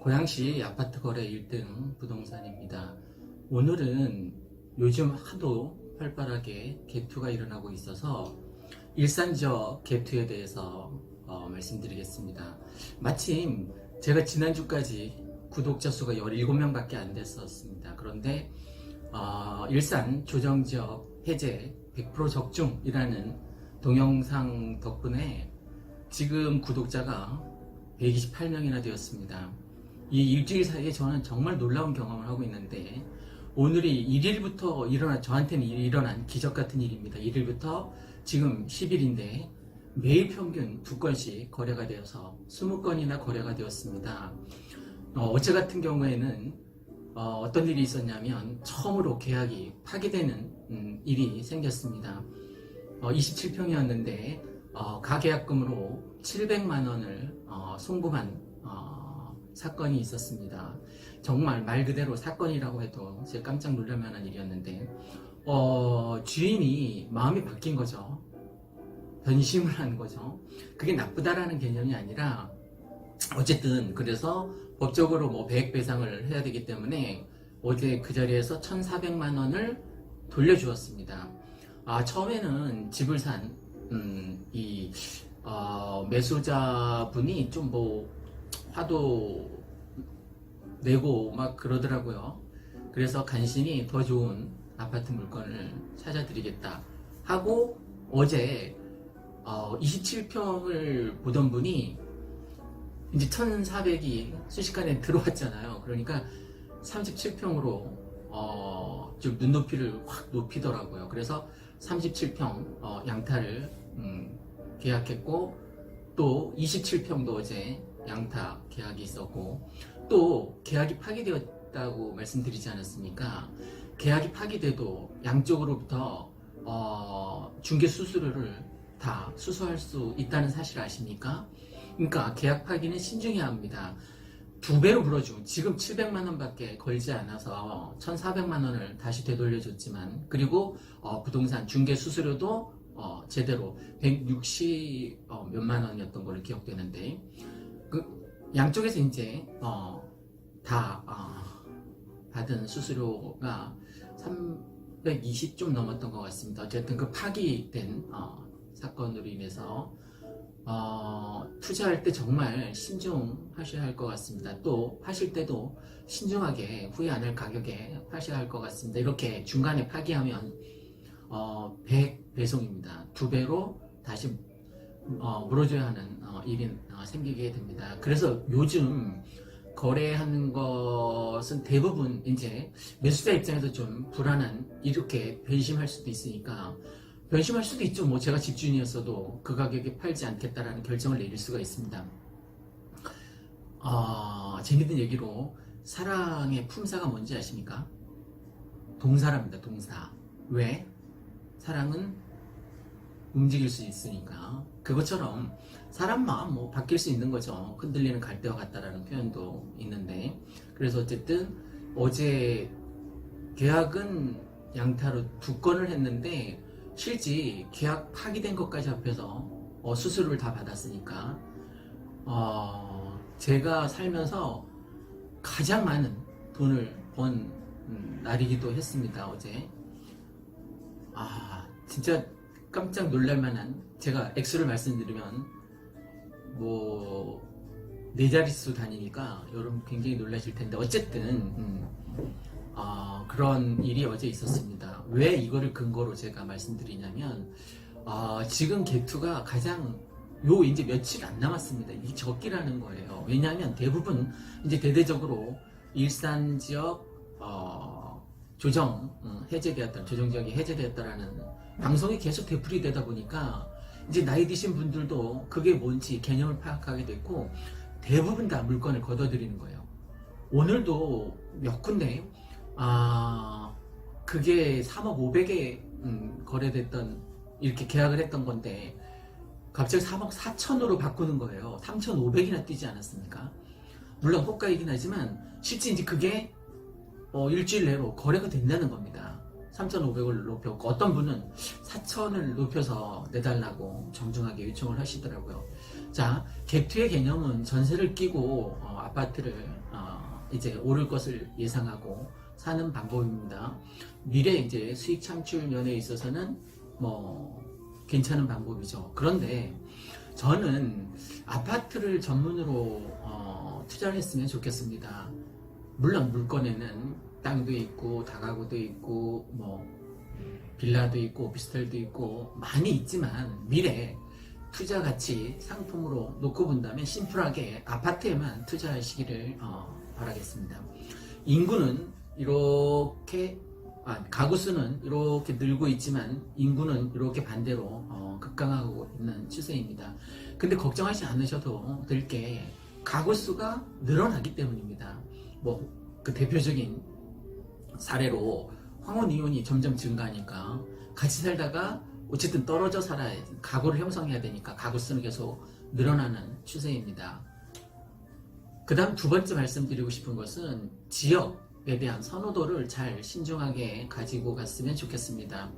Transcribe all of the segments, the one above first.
고양시 아파트 거래 1등 부동산입니다. 오늘은 요즘 하도 활발하게 갭투가 일어나고 있어서 일산 지역 갭투에 대해서 말씀드리겠습니다. 마침 제가 지난주까지 구독자 수가 17명밖에 안 됐었습니다. 그런데 일산 조정지역 해제 100% 적중이라는 동영상 덕분에 지금 구독자가 128명이나 되었습니다. 이 일주일 사이에 저는 정말 놀라운 경험을 하고 있는데, 오늘이 1일부터 저한테는 일어난 기적 같은 일입니다. 1일부터 지금 10일인데 매일 평균 2건씩 거래가 되어서 20건이나 거래가 되었습니다. 어제 같은 경우에는 어떤 일이 있었냐면 처음으로 계약이 파기되는 일이 생겼습니다. 27평이었는데 가계약금으로 700만 원을 송금한 사건이 있었습니다. 정말 말 그대로 사건이라고 해도 제가 깜짝 놀랄 만한 일이었는데, 주인이 마음이 바뀐 거죠. 변심을 한 거죠. 그게 나쁘다라는 개념이 아니라, 어쨌든 그래서 법적으로 뭐 배액 배상을 해야 되기 때문에 어제 그 자리에서 1,400만 원을 돌려주었습니다. 처음에는 집을 산 매수자분이 좀 화도 내고 막 그러더라고요. 그래서 간신히 더 좋은 아파트 물건을 찾아드리겠다 하고, 어제 27평을 보던 분이 이제 1,400이 순식간에 들어왔잖아요. 그러니까 37평으로 좀 눈높이를 확 높이더라고요. 그래서 37평 양타를 계약했고, 또 27평도 어제 양타 계약이 있었고, 또 계약이 파기되었다고 말씀드리지 않았습니까? 계약이 파기돼도 양쪽으로부터 중개 수수료를 다 수수할 수 있다는 사실 아십니까? 그러니까 계약 파기는 신중해야 합니다. 2배로 불어주고, 지금 700만 원밖에 걸지 않아서 1,400만 원을 다시 되돌려줬지만, 그리고 부동산 중개 수수료도 제대로 160 몇만 원이었던 걸로 기억되는데, 양쪽에서 이제 다 받은 수수료가 320 좀 넘었던 것 같습니다. 어쨌든 그 파기된 사건으로 인해서 투자할 때 정말 신중하셔야 할 것 같습니다. 또 파실 때도 신중하게, 후회 안 할 가격에 파셔야 할 것 같습니다. 이렇게 중간에 파기하면 100 배송입니다. 2배로 다시 물어줘야 하는 일이 생기게 됩니다. 그래서 요즘 거래하는 것은 대부분 이제 매수자 입장에서 좀 불안한, 이렇게 변심할 수도 있으니까, 변심할 수도 있죠. 뭐 제가 집주인이었어도 그 가격에 팔지 않겠다라는 결정을 내릴 수가 있습니다. 재밌는 얘기로, 사랑의 품사가 뭔지 아십니까? 동사랍니다. 동사. 왜? 사랑은 움직일 수 있으니까. 그것처럼 사람 마음 바뀔 수 있는 거죠. 흔들리는 갈대와 같다라는 표현도 있는데, 그래서 어쨌든 어제 계약은 양타로 2건을 했는데, 실제 계약 파기된 것까지 합해서 수수료를 다 받았으니까 제가 살면서 가장 많은 돈을 번 날이기도 했습니다. 어제 진짜 깜짝 놀랄만한, 제가 액수를 말씀드리면 네 자릿수 다니니까 여러분 굉장히 놀라실 텐데, 어쨌든 그런 일이 어제 있었습니다. 왜 이거를 근거로 제가 말씀드리냐면, 지금 갭투가 가장 이제 며칠 안 남았습니다. 이 적기라는 거예요. 왜냐하면 대부분 이제 대대적으로 일산 지역 조정 지역이 해제되었다라는 방송이 계속 되풀이 되다 보니까, 이제 나이 드신 분들도 그게 뭔지 개념을 파악하게 됐고, 대부분 다 물건을 걷어들이는 거예요. 오늘도 몇 군데 그게 3억 5백에 거래됐던, 이렇게 계약을 했던 건데 갑자기 3억 4천으로 바꾸는 거예요. 3,500이나 뛰지 않았습니까? 물론 호가이긴 하지만 실제 이제 그게 일주일 내로 거래가 된다는 겁니다. 3,500을 높였고, 어떤 분은 4,000을 높여서 내달라고 정중하게 요청을 하시더라고요. 자, 갭투의 개념은 전세를 끼고 아파트를 이제 오를 것을 예상하고 사는 방법입니다. 미래 이제 수익 창출 면에 있어서는 뭐 괜찮은 방법이죠. 그런데 저는 아파트를 전문으로 투자를 했으면 좋겠습니다. 물론 물건에는 땅도 있고 다가구도 있고 뭐 빌라도 있고 오피스텔도 있고 많이 있지만 미래 투자 가치 상품으로 놓고 본다면 심플하게 아파트에만 투자하시기를 바라겠습니다. 인구는 이렇게 가구 수는 이렇게 늘고 있지만 인구는 이렇게 반대로 급강하고 있는 추세입니다. 근데 걱정하지 않으셔도 될 게 가구 수가 늘어나기 때문입니다. 뭐 그 대표적인 사례로 황혼 이혼이 점점 증가하니까 같이 살다가 어쨌든 떨어져 살아야 가구를 형성해야 되니까 가구 수는 계속 늘어나는 추세입니다. 그 다음 두 번째 말씀드리고 싶은 것은 지역에 대한 선호도를 잘 신중하게 가지고 갔으면 좋겠습니다.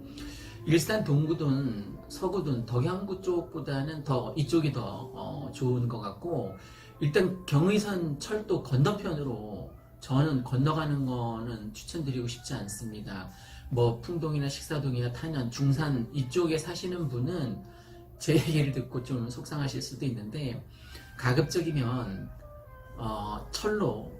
일산 동구든 서구든 덕양구 쪽보다는 더 이쪽이 더 좋은 것 같고, 일단 경의선 철도 건너편으로 저는 건너가는 거는 추천드리고 싶지 않습니다. 뭐 풍동이나 식사동이나 탄현, 중산 이쪽에 사시는 분은 제 얘기를 듣고 좀 속상하실 수도 있는데, 가급적이면 철로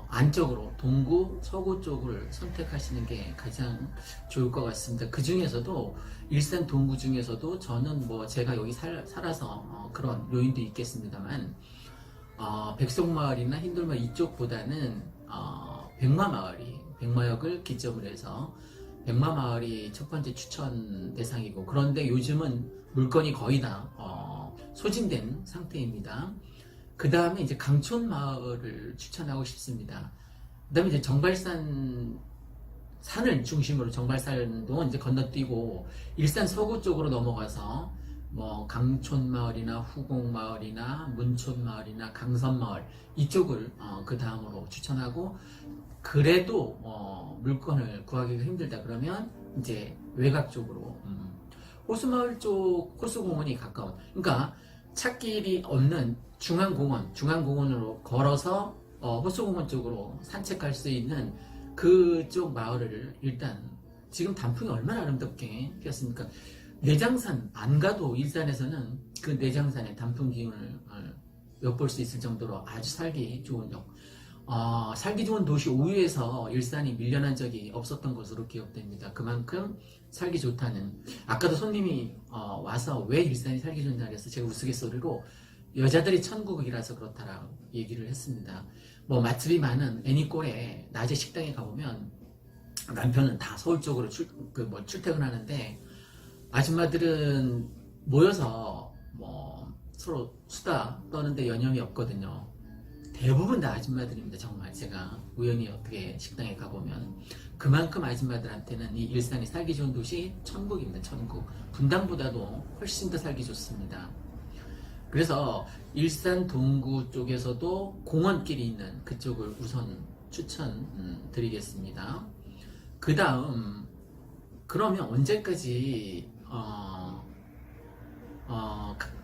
안쪽으로 동구, 서구 쪽을 선택하시는 게 가장 좋을 것 같습니다. 그 중에서도 일산 동구 중에서도 저는 뭐 제가 여기 살아서 그런 요인도 있겠습니다만 백석마을이나 흰돌마을 이쪽보다는 백마역을 기점으로 해서 백마마을이 첫 번째 추천 대상이고, 그런데 요즘은 물건이 거의 다 소진된 상태입니다. 그 다음에 이제 강촌마을을 추천하고 싶습니다. 그 다음에 이제 정발산 산을 중심으로 정발산도 이제 건너뛰고 일산 서구 쪽으로 넘어가서 뭐 강촌마을이나 후곡마을이나 문촌마을이나 강선마을 이쪽을 그 다음으로 추천하고, 그래도 물건을 구하기가 힘들다 그러면 이제 외곽 쪽으로 호수마을 쪽 호수공원이 가까운, 그러니까 찾길이 없는 중앙공원으로 걸어서 호수공원 쪽으로 산책할 수 있는 그쪽 마을을 일단, 지금 단풍이 얼마나 아름답게 피었습니까? 내장산 안 가도 일산에서는 그 내장산의 단풍 기운을 엿볼 수 있을 정도로 아주 살기 좋은 살기 좋은 도시 5위에서 일산이 밀려난 적이 없었던 것으로 기억됩니다. 그만큼 살기 좋다는, 아까도 손님이 와서 왜 일산이 살기 좋냐 그래서 제가 우스갯소리로 여자들이 천국이라서 그렇다라고 얘기를 했습니다. 뭐 맛집이 많은 애니꼴에 낮에 식당에 가보면 남편은 다 서울 쪽으로 출퇴근하는데 아줌마들은 모여서 뭐 서로 수다 떠는데 여념이 없거든요. 대부분 다 아줌마들입니다. 정말 제가 우연히 어떻게 식당에 가보면 그만큼 아줌마들한테는 이 일산이 살기 좋은 도시 천국입니다. 천국. 분당보다도 훨씬 더 살기 좋습니다. 그래서 일산 동구 쪽에서도 공원길이 있는 그쪽을 우선 추천드리겠습니다. 그 다음, 그러면 언제까지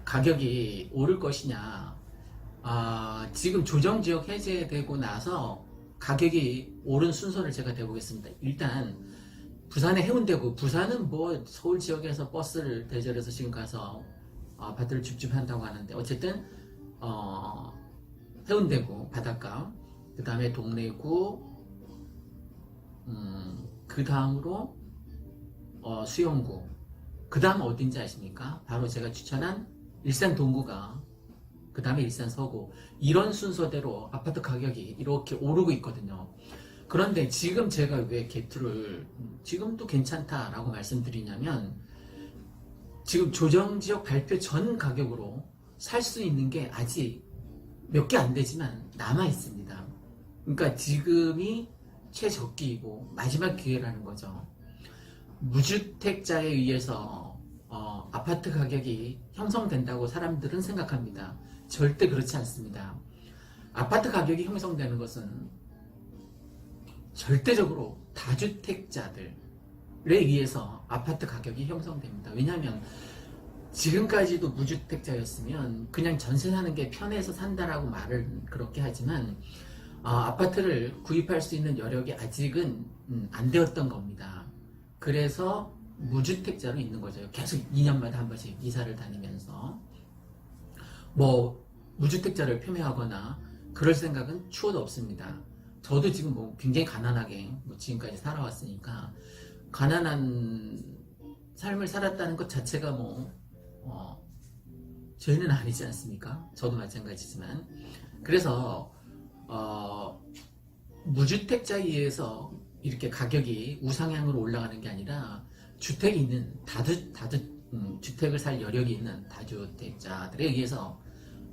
가격이 오를 것이냐? 지금 조정지역 해제되고 나서 가격이 오른 순서를 제가 대보겠습니다. 일단 부산의 해운대구, 부산은 뭐 서울 지역에서 버스를 대절해서 지금 가서 아파트를 줍줍한다고 하는데, 어쨌든 해운대구 바닷가, 그 다음에 동래구, 그 다음으로 수영구, 그 다음 어딘지 아십니까? 바로 제가 추천한 일산 동구가 그 다음에 일산 서구, 이런 순서대로 아파트 가격이 이렇게 오르고 있거든요. 그런데 지금 제가 왜 개투를 지금도 괜찮다라고 말씀드리냐면, 지금 조정지역 발표 전 가격으로 살 수 있는 게 아직 몇 개 안 되지만 남아 있습니다. 그러니까 지금이 최적기이고 마지막 기회라는 거죠. 무주택자에 의해서 아파트 가격이 형성된다고 사람들은 생각합니다. 절대 그렇지 않습니다. 아파트 가격이 형성되는 것은 절대적으로 다주택자들에 의해서 아파트 가격이 형성됩니다. 왜냐하면 지금까지도 무주택자였으면 그냥 전세 사는 게 편해서 산다라고 말을 그렇게 하지만 아파트를 구입할 수 있는 여력이 아직은 안 되었던 겁니다. 그래서 무주택자로 있는 거죠. 계속 2년마다 한 번씩 이사를 다니면서 뭐 무주택자를 표명하거나 그럴 생각은 추호도 없습니다. 저도 지금 뭐 굉장히 가난하게 뭐 지금까지 살아왔으니까 가난한 삶을 살았다는 것 자체가 뭐 죄는 아니지 않습니까? 저도 마찬가지지만 그래서 무주택자에 의해서 이렇게 가격이 우상향으로 올라가는 게 아니라 주택이 있는 주택을 살 여력이 있는 다주택자들에 의해서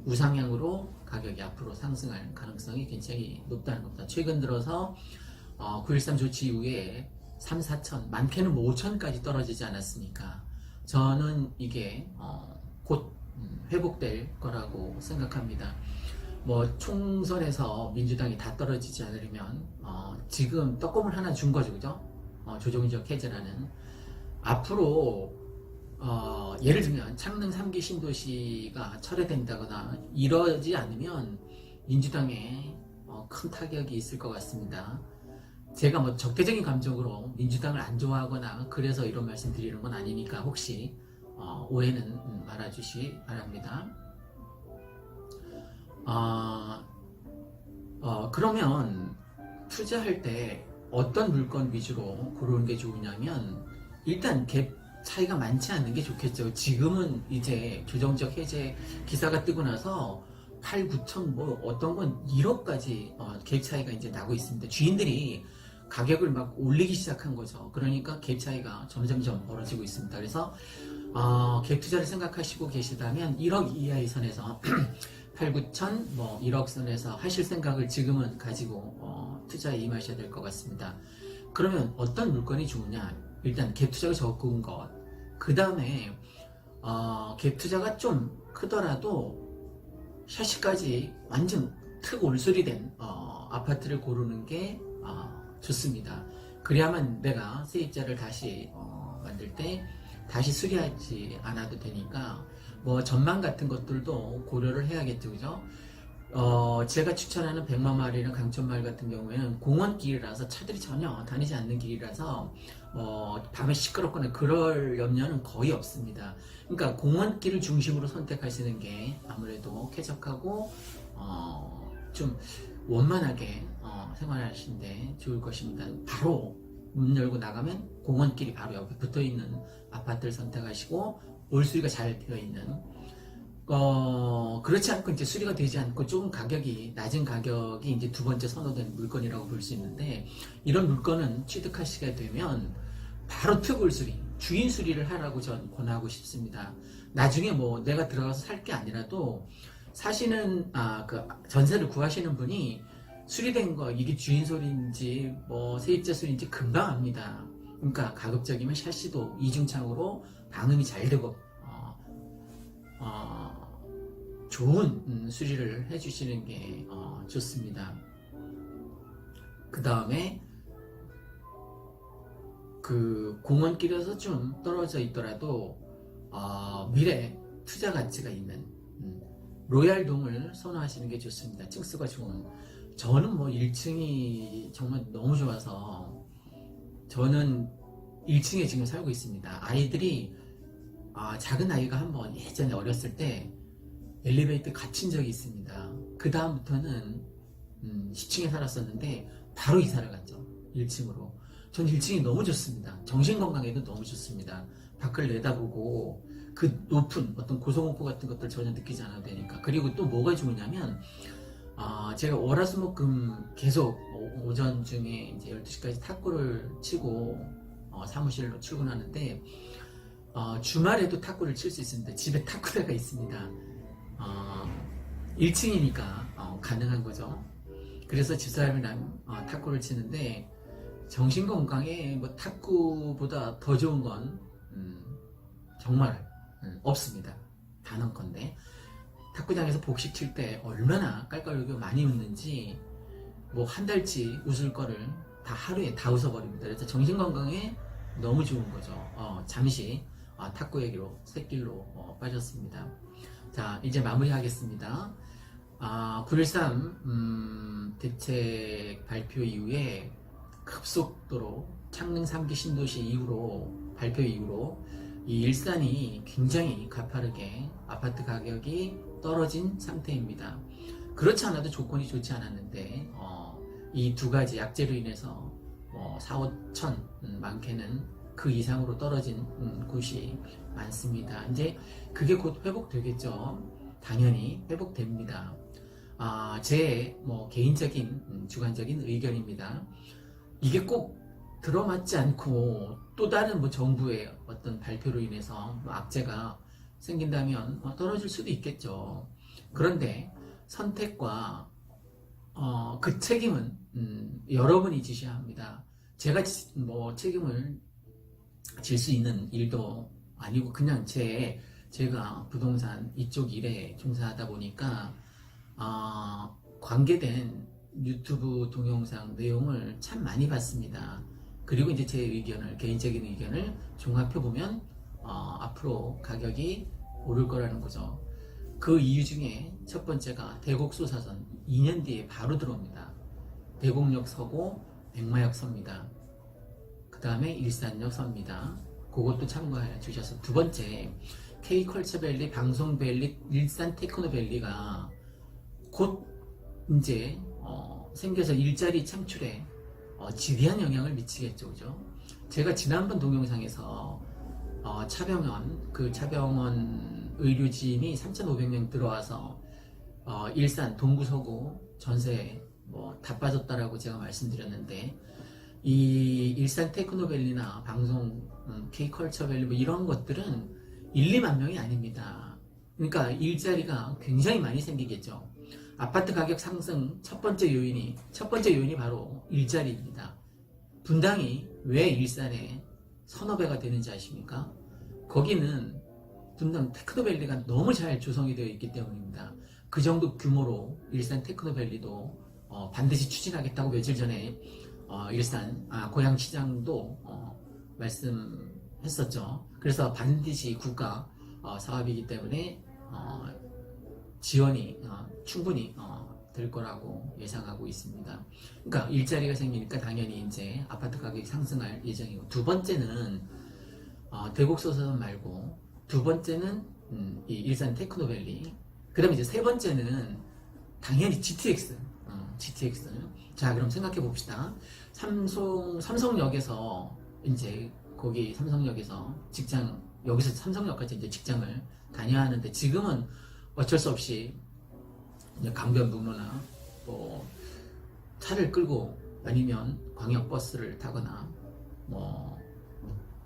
우상향으로 가격이 앞으로 상승할 가능성이 굉장히 높다는 겁니다. 최근 들어서 9.13 조치 이후에 3, 4천, 많게는 뭐 5천까지 떨어지지 않았습니까? 저는 이게 곧 회복될 거라고 생각합니다. 뭐 총선에서 민주당이 다 떨어지지 않으려면 지금 떡고물 하나 준 거죠, 그죠? 조정지역 해제라는 앞으로 예를 들면 창릉 3기 신도시가 철회된다거나 이러지 않으면 민주당에 큰 타격이 있을 것 같습니다. 제가 뭐 적대적인 감정으로 민주당을 안 좋아하거나 그래서 이런 말씀 드리는 건 아니니까 혹시 오해는 말아주시기 바랍니다. 그러면 투자할 때 어떤 물건 위주로 고르는 게 좋으냐면 일단 갭 차이가 많지 않는 게 좋겠죠. 지금은 이제 조정적 해제 기사가 뜨고 나서 8, 9천 뭐 어떤 건 1억까지 갭 차이가 이제 나고 있습니다. 주인들이 가격을 막 올리기 시작한 거죠. 그러니까 갭 차이가 점점점 벌어지고 있습니다. 그래서 갭 투자를 생각하시고 계시다면 1억 이하의 선에서 8, 9천, 뭐 1억 선에서 하실 생각을 지금은 가지고 투자에 임하셔야 될 것 같습니다. 그러면 어떤 물건이 좋으냐? 일단 갭 투자가 적은 것. 그 다음에 갭 투자가 좀 크더라도 샤시까지 완전 트 올소리된 아파트를 고르는 게 좋습니다. 그래야만 내가 세입자를 다시 만들 때 다시 수리하지 않아도 되니까 뭐 전망 같은 것들도 고려를 해야겠죠, 그죠? 제가 추천하는 백마마을이나 강촌마을 같은 경우에는 공원길이라서 차들이 전혀 다니지 않는 길이라서 밤에 시끄럽거나 그럴 염려는 거의 없습니다. 그러니까 공원길을 중심으로 선택하시는 게 아무래도 쾌적하고 좀 원만하게 생활하시는데 좋을 것입니다. 바로 문 열고 나가면 공원길이 바로 옆에 붙어있는 아파트를 선택하시고 올수리가 잘 되어 있는 그렇지 않고 이제 수리가 되지 않고 조금 가격이 낮은 가격이 이제 두 번째 선호된 물건이라고 볼 수 있는데 이런 물건은 취득하시게 되면 바로 특올 수리, 주인 수리를 하라고 전 권하고 싶습니다. 나중에 뭐 내가 들어가서 살 게 아니라도 사시는 그 전세를 구하시는 분이 수리된 거 이게 주인 소리인지 뭐 세입자 소리인지 금방 압니다. 그러니까 가급적이면 샤시도 이중창으로 방음이 잘 되고 좋은 수리를 해주시는 게 좋습니다. 그 다음에 그 공원길에서 좀 떨어져 있더라도 미래 투자 가치가 있는 로얄동을 선호하시는 게 좋습니다. 층수가 좋은. 저는 뭐 1층이 정말 너무 좋아서 저는 1층에 지금 살고 있습니다. 아이들이 작은 아이가 한번 예전에 어렸을 때 엘리베이터 갇힌 적이 있습니다. 그 다음부터는 10층에 살았었는데 바로 이사를 갔죠. 1층으로. 전 1층이 너무 좋습니다. 정신건강에도 너무 좋습니다. 밖을 내다보고 그 높은 어떤 고소공포 같은 것들 전혀 느끼지 않아도 되니까. 그리고 또 뭐가 좋으냐면 제가 월화수목금 계속 오전 중에 이제 12시까지 탁구를 치고 사무실로 출근하는데 주말에도 탁구를 칠 수 있습니다. 집에 탁구대가 있습니다. 1층이니까 가능한 거죠. 그래서 집사람이랑 탁구를 치는데 정신건강에 뭐 탁구보다 더 좋은 건 정말 없습니다. 단언컨대 탁구장에서 복식 칠 때 얼마나 깔깔거리고 많이 웃는지 뭐 한 달치 웃을 거를 다 하루에 다 웃어버립니다. 그래서 정신건강에 너무 좋은 거죠. 잠시 탁구 얘기로 샛길로 빠졌습니다. 자, 이제 마무리하겠습니다. 9.13 대책 발표 이후에 급속도로 창릉 3기 신도시 이후로 발표 이후로 이 일산이 굉장히 가파르게 아파트 가격이 떨어진 상태입니다. 그렇지 않아도 조건이 좋지 않았는데 이 두 가지 약재로 인해서 4, 5천 많게는 그 이상으로 떨어진 곳이 많습니다. 이제 그게 곧 회복되겠죠. 당연히 회복됩니다. 제 개인적인 주관적인 의견입니다. 이게 꼭 들어맞지 않고 또 다른 정부의 어떤 발표로 인해서 악재가 생긴다면 떨어질 수도 있겠죠. 그런데 선택과 그 책임은 여러분이 지셔야 합니다. 제가 책임을 질 수 있는 일도 아니고 그냥 제가 부동산 이쪽 일에 종사하다 보니까 관계된 유튜브 동영상 내용을 참 많이 봤습니다. 그리고 이제 제 의견을, 개인적인 의견을 종합해 보면 앞으로 가격이 오를 거라는 거죠. 그 이유 중에 첫 번째가 대곡소사선 2년 뒤에 바로 들어옵니다. 대곡역 서고 백마역 섭니다. 그 다음에 일산역 섭니다. 그것도 참고해 주셔서, 두 번째 K컬처밸리, 방송밸리, 일산 테크노밸리가 곧 이제 생겨서 일자리 창출에 지대한 영향을 미치겠죠. 그죠? 제가 지난번 동영상에서 차병원 의료진이 3,500명 들어와서 일산 동구 서구 전세 다 빠졌다라고 제가 말씀드렸는데, 이 일산 테크노밸리나 방송 K컬처밸리 이런 것들은 1, 2만 명이 아닙니다. 그러니까 일자리가 굉장히 많이 생기겠죠. 아파트 가격 상승 첫 번째 요인이 바로 일자리입니다. 분당이 왜 일산에 서너 배가 되는지 아십니까? 거기는 분당 테크노밸리가 너무 잘 조성이 되어 있기 때문입니다. 그 정도 규모로 일산 테크노밸리도 반드시 추진하겠다고 며칠 전에 일산 고양시장도 말씀했었죠. 그래서 반드시 국가 사업이기 때문에 지원이 충분히 될 거라고 예상하고 있습니다. 그러니까 일자리가 생기니까 당연히 이제 아파트 가격이 상승할 예정이고, 두 번째는 대곡소사선 말고 두 번째는 이 일산 테크노밸리, 그 다음에 이제 세 번째는 당연히 GTX. 자, 그럼 생각해 봅시다. 삼성역에서 이제 거기 삼성역에서 여기서 삼성역까지 이제 직장을 다녀야 하는데, 지금은 어쩔 수 없이 강변북로나 차를 끌고 아니면 광역버스를 타거나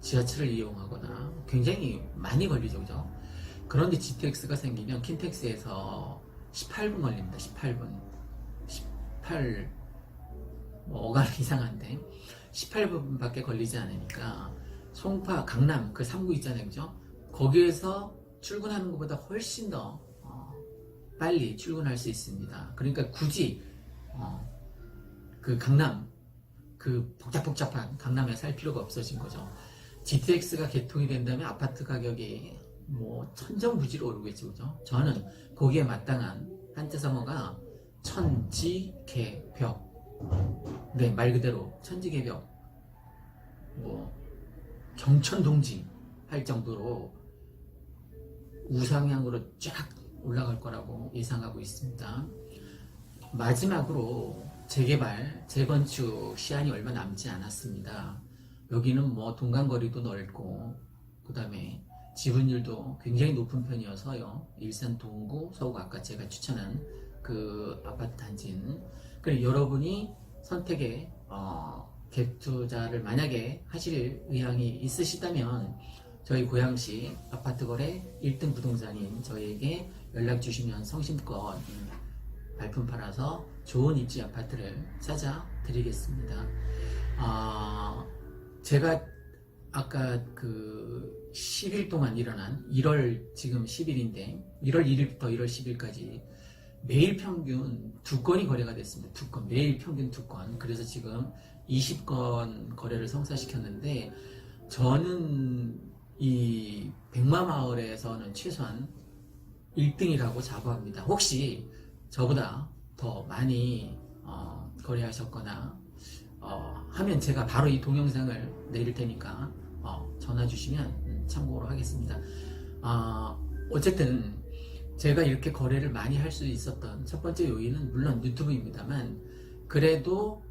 지하철을 이용하거나 굉장히 많이 걸리죠. 그죠? 그런데 GTX가 생기면 킨텍스에서 18분 걸립니다. 18분. 어감이 이상한데 18분밖에 걸리지 않으니까 송파, 강남 그 3구 있잖아요. 그죠? 거기에서 출근하는 것보다 훨씬 더 빨리 출근할 수 있습니다. 그러니까 굳이 그 강남, 그 복잡한 강남에 살 필요가 없어진 거죠. GTX가 개통이 된다면 아파트 가격이 천정부지로 오르겠죠. 그죠? 저는 거기에 마땅한 한자성어가 천지개벽. 네, 말 그대로 천지개벽. 경천동지 할 정도로 우상향으로 쫙 올라갈 거라고 예상하고 있습니다. 마지막으로 재개발, 재건축 시한이 얼마 남지 않았습니다. 여기는 동간거리도 넓고, 그 다음에 지분율도 굉장히 높은 편이어서요. 일산 동구, 서구 아까 제가 추천한 그 아파트 단지는. 그리고 여러분이 선택에 갭 투자를 만약에 하실 의향이 있으시다면 저희 고양시 아파트 거래 1등 부동산인 저희에게 연락 주시면 성심껏 발품 팔아서 좋은 입지 아파트를 찾아 드리겠습니다. 제가 아까 그 10일 동안 일어난 지금 10일인데 1월 1일부터 1월 10일까지 매일 평균 2건이 거래가 됐습니다. 2건, 매일 평균 2건. 그래서 지금 20건 거래를 성사시켰는데, 저는 이 백마마을에서는 최소한 1등이라고 자부합니다. 혹시 저보다 더 많이 거래하셨거나 하면 제가 바로 이 동영상을 내릴 테니까 전화 주시면 참고로 하겠습니다. 어쨌든 제가 이렇게 거래를 많이 할 수 있었던 첫 번째 요인은 물론 유튜브입니다만, 그래도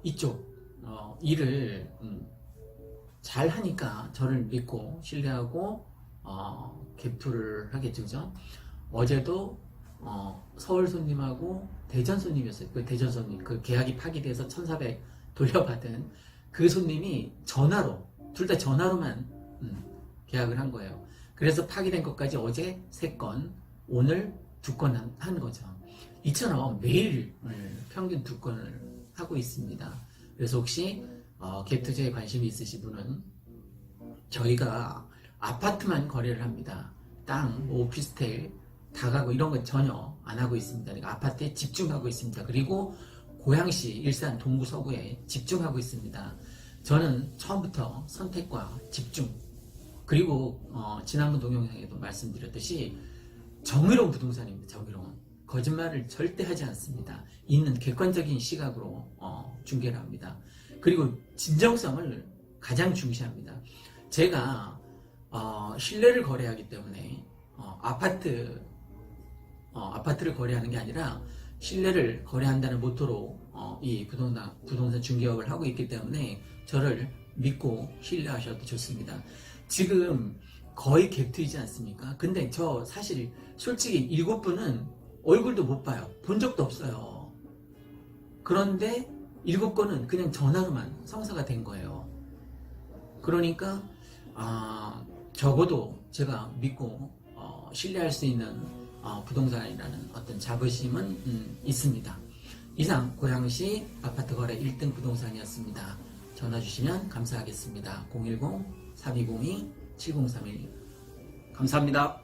이쪽 일을 잘 하니까 저를 믿고 신뢰하고 갭투를 하겠죠. 그죠? 어제도 서울 손님하고 대전 손님이었어요. 그 대전 손님, 그 계약이 파기돼서 1,400 돌려받은 그 손님이 전화로, 둘 다 전화로만 계약을 한 거예요. 그래서 파기된 것까지 어제 3건, 오늘 2건 한 거죠. 이처럼 매일 평균 2건을 하고 있습니다. 그래서 혹시 갭 투자에 관심이 있으신 분은, 저희가 아파트만 거래를 합니다. 땅, 오피스텔, 다가구 이런 건 전혀 안 하고 있습니다. 그러니까 아파트에 집중하고 있습니다. 그리고 고양시, 일산, 동구, 서구에 집중하고 있습니다. 저는 처음부터 선택과 집중, 그리고 지난번 동영상에도 말씀드렸듯이 정의로운 부동산입니다. 정의로운, 거짓말을 절대 하지 않습니다. 있는 객관적인 시각으로 중계를 합니다. 그리고 진정성을 가장 중시합니다. 제가 신뢰를 거래하기 때문에 아파트를 거래하는 게 아니라 신뢰를 거래한다는 모토로 이 부동산 중개업을 하고 있기 때문에 저를 믿고 신뢰하셔도 좋습니다. 지금 거의 갭투이지 않습니까? 근데 저 사실 솔직히 7분은 얼굴도 못 봐요. 본 적도 없어요. 그런데 7건은 그냥 전화로만 성사가 된 거예요. 그러니까 적어도 제가 믿고 신뢰할 수 있는 부동산이라는 어떤 자부심은 있습니다. 이상 고양시 아파트 거래 1등 부동산이었습니다. 전화 주시면 감사하겠습니다. 010-3202-7031. 감사합니다.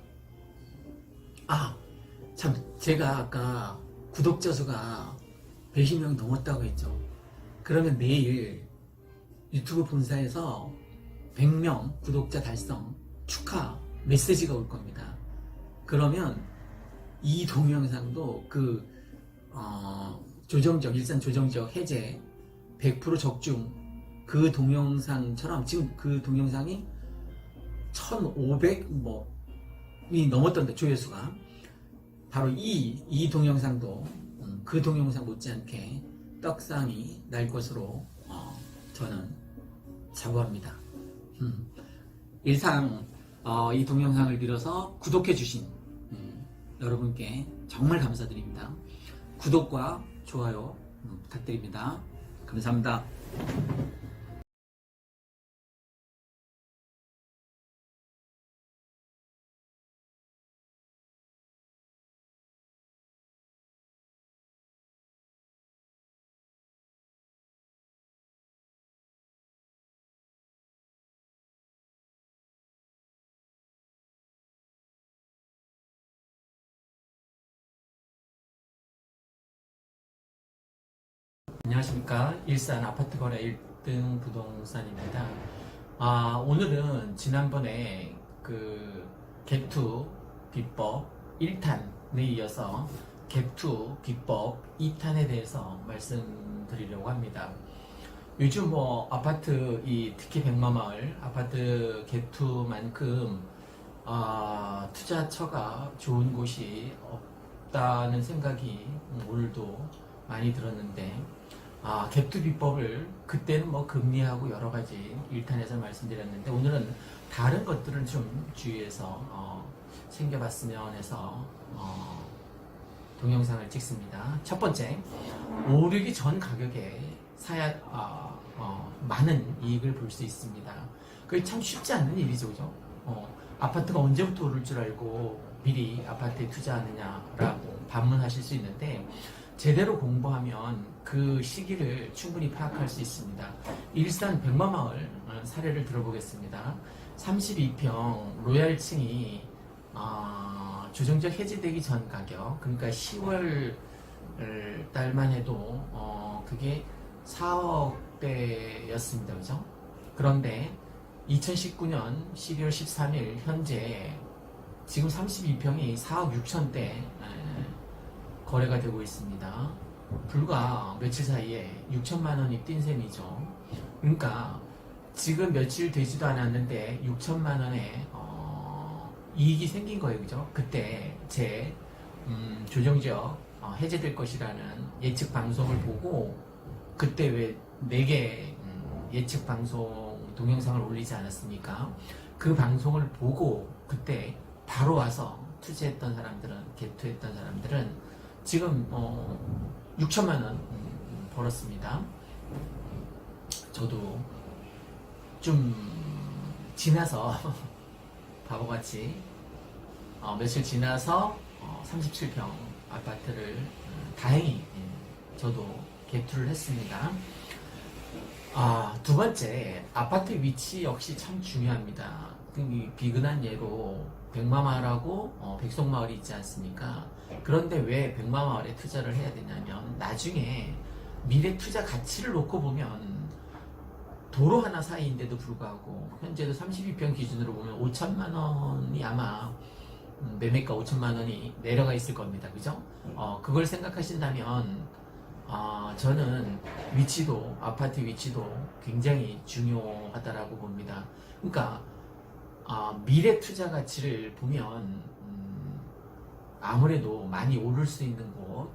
참, 제가 아까 구독자 수가 120명 넘었다고 했죠. 그러면 내일 유튜브 본사에서 100명 구독자 달성 축하 메시지가 올 겁니다. 그러면 이 동영상도 일산 조정적 해제 100% 적중, 그 동영상처럼 지금 그 동영상이 1,500이 넘었던데, 조회수가. 바로 이 동영상도 그 동영상 못지않게 떡상이 날 것으로 저는 자부합니다. 일상 이 동영상을 빌어서 구독해주신 여러분께 정말 감사드립니다. 구독과 좋아요 부탁드립니다. 감사합니다. 안녕하십니까. 일산 아파트 거래 1등 부동산입니다. 오늘은 지난번에 그 갭투 비법 1탄에 이어서 갭투 비법 2탄에 대해서 말씀드리려고 합니다. 요즘 아파트, 특히 백마마을 아파트 갭투만큼 투자처가 좋은 곳이 없다는 생각이 오늘도 많이 들었는데, 갭투 비법을 그때는 금리하고 여러 가지 1탄에서 말씀드렸는데, 오늘은 다른 것들을 좀 주의해서 챙겨봤으면 해서 동영상을 찍습니다. 첫 번째, 오르기 전 가격에 사야 많은 이익을 볼 수 있습니다. 그게 참 쉽지 않은 일이죠, 그죠? 아파트가 언제부터 오를 줄 알고 미리 아파트에 투자하느냐라고 반문하실 수 있는데, 제대로 공부하면 그 시기를 충분히 파악할 수 있습니다. 일산 백마마을 사례를 들어보겠습니다. 32평 로얄층이 조정적 해제되기 전 가격, 그러니까 10월 달만 해도 그게 4억대였습니다. 그죠? 그런데 2019년 12월 13일 현재 지금 32평이 4억 6천대 거래가 되고 있습니다. 불과 며칠 사이에 6천만 원이 뛴 셈이죠. 그러니까 지금 며칠 되지도 않았는데 6천만 원의 이익이 생긴 거예요, 그죠? 그때 제 조정지역 해제될 것이라는 예측 방송을 보고 그때 왜 4개 예측 방송 동영상을 올리지 않았습니까? 그 방송을 보고 그때 바로 와서 투자했던 사람들은, 개투했던 사람들은 지금 6천만 원 벌었습니다. 저도 좀 지나서 바보같이 며칠 지나서 37평 아파트를 다행히 저도 개투를 했습니다. 두 번째, 아파트 위치 역시 참 중요합니다. 이 비근한 예로 백마마을하고 백석마을이 있지 않습니까? 그런데 왜 백마마을에 투자를 해야 되냐면 나중에 미래 투자 가치를 놓고 보면 도로 하나 사이인데도 불구하고 현재도 32평 기준으로 보면 5천만 원이 아마 매매가 5천만 원이 내려가 있을 겁니다. 그죠? 그걸 생각하신다면 저는 위치도, 아파트 위치도 굉장히 중요하다라고 봅니다. 그러니까 미래 투자 가치를 보면 아무래도 많이 오를 수 있는 곳,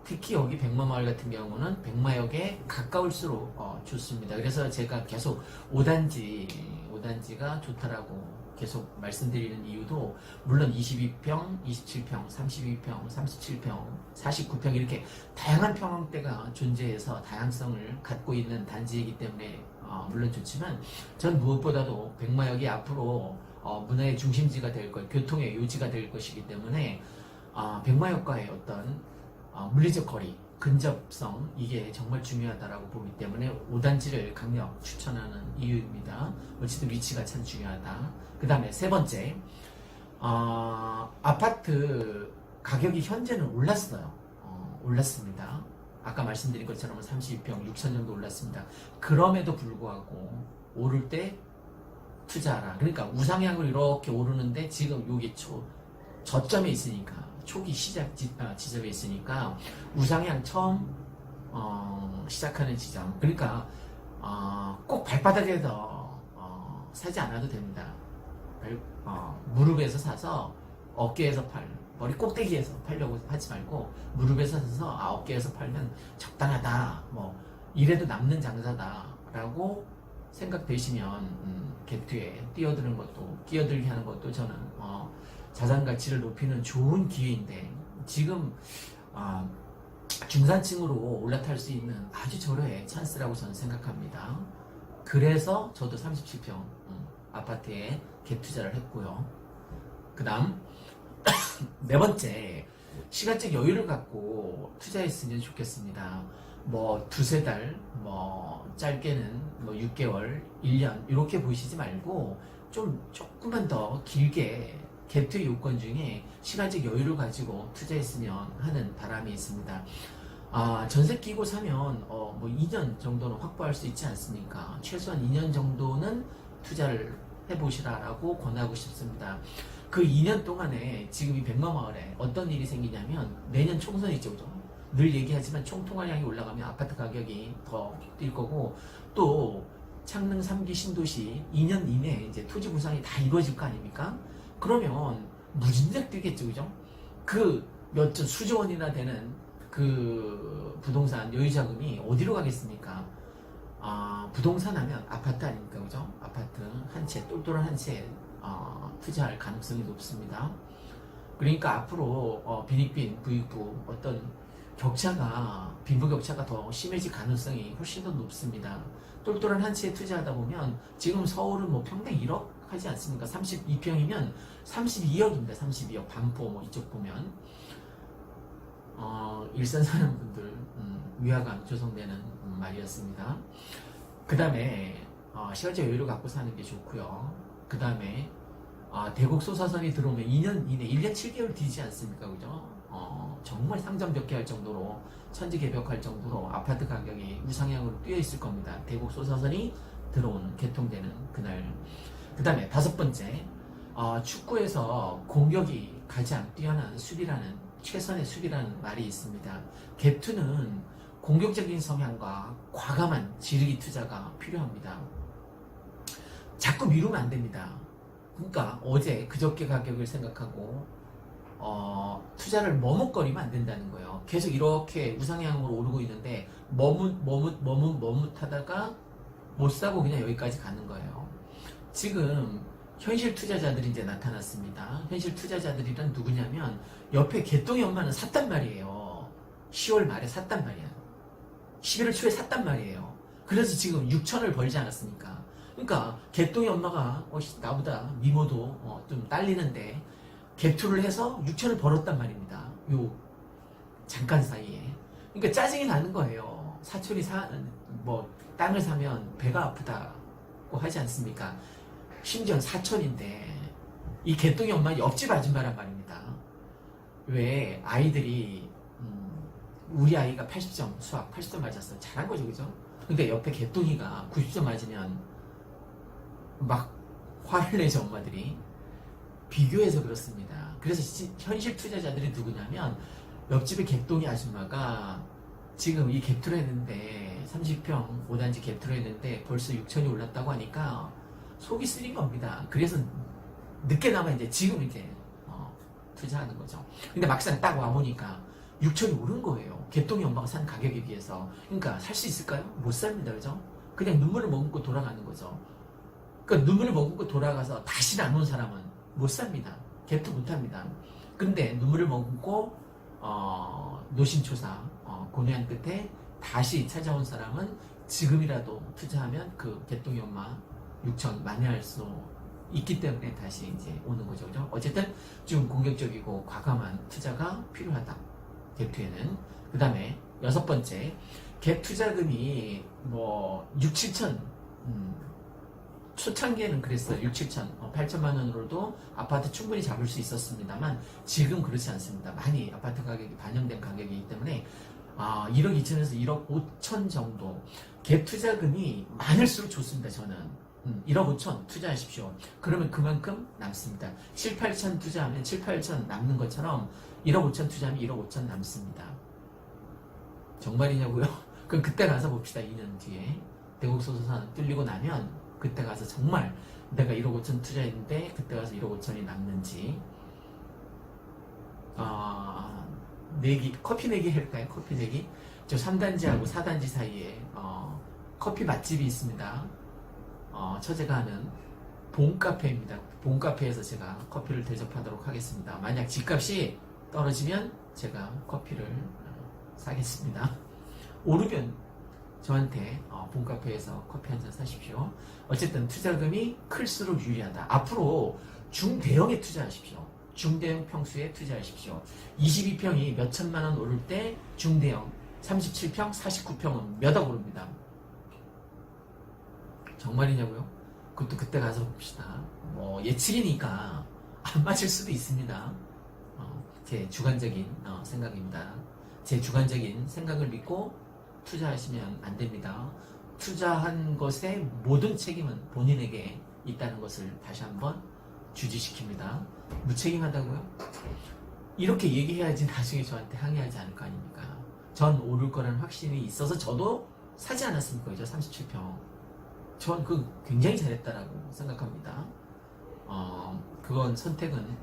특히 여기 백마마을 같은 경우는 백마역에 가까울수록 좋습니다. 그래서 제가 계속 5단지가 좋다라고 계속 말씀드리는 이유도 물론 22평, 27평, 32평, 37평, 49평 이렇게 다양한 평형대가 존재해서 다양성을 갖고 있는 단지이기 때문에 물론 좋지만 전 무엇보다도 백마역이 앞으로 문화의 중심지가 될 것, 교통의 요지가 될 것이기 때문에 백마역과의 어떤 물리적 거리, 근접성 이게 정말 중요하다라고 보기 때문에 5단지를 강력 추천하는 이유입니다. 어쨌든 위치가 참 중요하다. 그 다음에 세 번째, 아파트 가격이 현재는 올랐어요. 올랐습니다. 아까 말씀드린 것처럼 32평 6천 정도 올랐습니다. 그럼에도 불구하고 오를 때 투자하라. 그러니까 우상향으로 이렇게 오르는데 지금 여기 저점에 있으니까 초기 시작 지점에 있으니까 우상향 처음 시작하는 지점. 그러니까 꼭 발바닥에서 사지 않아도 됩니다. 무릎에서 사서 어깨에서 머리 꼭대기에서 팔려고 하지 말고 무릎에서 사서 어깨에서 팔면 적당하다. 뭐 이래도 남는 장사다라고 생각되시면 개투에 뛰어드는 것도 끼어들게 하는 것도 저는 자산 가치를 높이는 좋은 기회인데 지금 중산층으로 올라탈 수 있는 아주 절호의 찬스라고 저는 생각합니다. 그래서 저도 37평 아파트에 개투자를 했고요. 그 다음 네 번째, 시간적 여유를 갖고 투자했으면 좋겠습니다. 뭐 두세 달, 뭐 짧게는 뭐 6개월, 1년 이렇게 보시지 말고 조금만 더 길게 개투 요건 중에 시간적 여유를 가지고 투자했으면 하는 바람이 있습니다. 전세 끼고 사면 뭐 2년 정도는 확보할 수 있지 않습니까? 최소한 2년 정도는 투자를 해보시라라고 권하고 싶습니다. 그 2년 동안에 지금 이 백마마을에 어떤 일이 생기냐면 내년 총선이 있죠. 늘 얘기하지만 총통화량이 올라가면 아파트 가격이 더 뛸 거고 또 창릉 3기 신도시 2년 이내에 이제 토지 부상이 다 이루어질 거 아닙니까? 그러면 무진장 뛰겠죠, 그죠? 그 수조 원이나 되는 그 부동산 여유자금이 어디로 가겠습니까? 부동산 하면 아파트 아닙니까, 그죠? 아파트 한 채, 똘똘한 한 채 투자할 가능성이 높습니다. 그러니까 앞으로 빈익빈, 부익부 어떤 빈부격차가 더 심해질 가능성이 훨씬 더 높습니다. 똘똘한 한 채에 투자하다 보면 지금 서울은 뭐 평당 1억 하지 않습니까? 32평이면 32억입니다. 32억 반포 뭐 이쪽 보면 일산 사는 분들 위화감 조성되는 말이었습니다. 그 다음에 시간적 여유를 갖고 사는 게 좋고요. 그 다음에 대곡 소사선이 들어오면 2년 이내 1년 7개월 뒤지 않습니까? 그죠? 정말 상점벽해할 정도로 천지개벽할 정도로 아파트 가격이 우상향으로 뛰어 있을 겁니다. 대곡 소사선이 들어오는 개통되는 그날. 그 다음에 다섯 번째, 축구에서 공격이 가장 뛰어난 수비라는 최선의 수비라는 말이 있습니다. 갭2는 공격적인 성향과 과감한 지르기 투자가 필요합니다. 자꾸 미루면 안 됩니다. 그러니까 어제 그저께 가격을 생각하고 투자를 머뭇거리면 안 된다는 거예요. 계속 이렇게 우상향으로 오르고 있는데 머뭇하다가 못 사고 그냥 여기까지 가는 거예요. 지금 현실 투자자들이 이제 나타났습니다. 현실 투자자들이란 누구냐면 옆에 개똥이 엄마는 샀단 말이에요. 10월 말에 샀단 말이야. 11월 초에 샀단 말이에요. 그래서 지금 6천을 벌지 않았습니까? 그러니까 개똥이 엄마가 나보다 미모도 좀 딸리는데 갭투를 해서 6천을 벌었단 말입니다. 요 잠깐 사이에. 그러니까 짜증이 나는 거예요. 사촌이 땅을 사면 배가 아프다고 하지 않습니까? 심지어 사촌인데 이 개똥이 엄마 옆집 아줌마란 말입니다. 왜 아이들이 우리 아이가 80점 수학 80점 맞았어. 잘한 거죠, 그죠? 근데 옆에 개똥이가 90점 맞으면 막 화를 내죠, 엄마들이. 비교해서 그렇습니다. 그래서 현실 투자자들이 누구냐면 옆집의 개똥이 아줌마가 지금 이 갭투를 했는데 30평 5단지 갭투를 했는데 벌써 6천이 올랐다고 하니까 속이 쓰린 겁니다. 그래서 늦게나마 이제 지금 이제 투자하는 거죠. 근데 막상 딱 와보니까 6천이 오른 거예요. 개똥이 엄마가 산 가격에 비해서. 그러니까 살 수 있을까요? 못 삽니다. 그죠? 그냥 눈물을 머금고 돌아가는 거죠. 그러니까 눈물을 머금고 돌아가서 다시 안 온 사람은 못 삽니다. 갭투 못 합니다. 근데 눈물을 머금고 노심초사 고뇌한 끝에 다시 찾아온 사람은 지금이라도 투자하면 그 개똥이 엄마 6천 만회할 수 있기 때문에 다시 이제 오는 거죠. 그죠? 어쨌든 좀 공격적이고 과감한 투자가 필요하다. 갭투에는. 그 다음에 6번째, 갭 투자금이 6, 7천, 초창기에는 그랬어요. 6, 7천, 8천만 원으로도 아파트 충분히 잡을 수 있었습니다만 지금 그렇지 않습니다. 많이 아파트 가격이 반영된 가격이기 때문에 1억 2천에서 1억 5천 정도 갭 투자금이 많을수록 좋습니다. 저는 1억 5천 투자하십시오. 그러면 그만큼 남습니다. 7, 8천 투자하면 7, 8천 남는 것처럼 1억 5천 투자하면 1억 5천 남습니다. 정말이냐고요? 그럼 그때 가서 봅시다. 2년 뒤에 대국소득산 뚫리고 나면 그때 가서 정말 내가 1억 5천 투자했는데 그때 가서 1억 5천이 남는지 커피 내기 할까요? 커피 내기? 저 3단지하고 4단지 사이에 커피 맛집이 있습니다. 처제가 하는 봉카페입니다. 봉카페에서 제가 커피를 대접하도록 하겠습니다. 만약 집값이 떨어지면 제가 커피를 사겠습니다. 오르면 저한테 봉카페에서 커피 한 잔 사십시오. 어쨌든 투자금이 클수록 유리하다. 앞으로 중대형에 투자하십시오. 중대형 평수에 투자하십시오. 22평이 몇 천만 원 오를 때 중대형 37평, 49평은 몇 억 오릅니다. 정말이냐고요? 그것도 그때 가서 봅시다. 예측이니까 안 맞을 수도 있습니다. 제 주관적인 생각입니다. 제 주관적인 생각을 믿고 투자하시면 안 됩니다. 투자한 것의 모든 책임은 본인에게 있다는 것을 다시 한번 주지시킵니다. 무책임하다고요? 이렇게 얘기해야지 나중에 저한테 항의하지 않을 거 아닙니까? 전 오를 거라는 확신이 있어서 저도 사지 않았습니까? 그죠? 37평. 전 굉장히 잘했다라고 생각합니다. 그건 선택은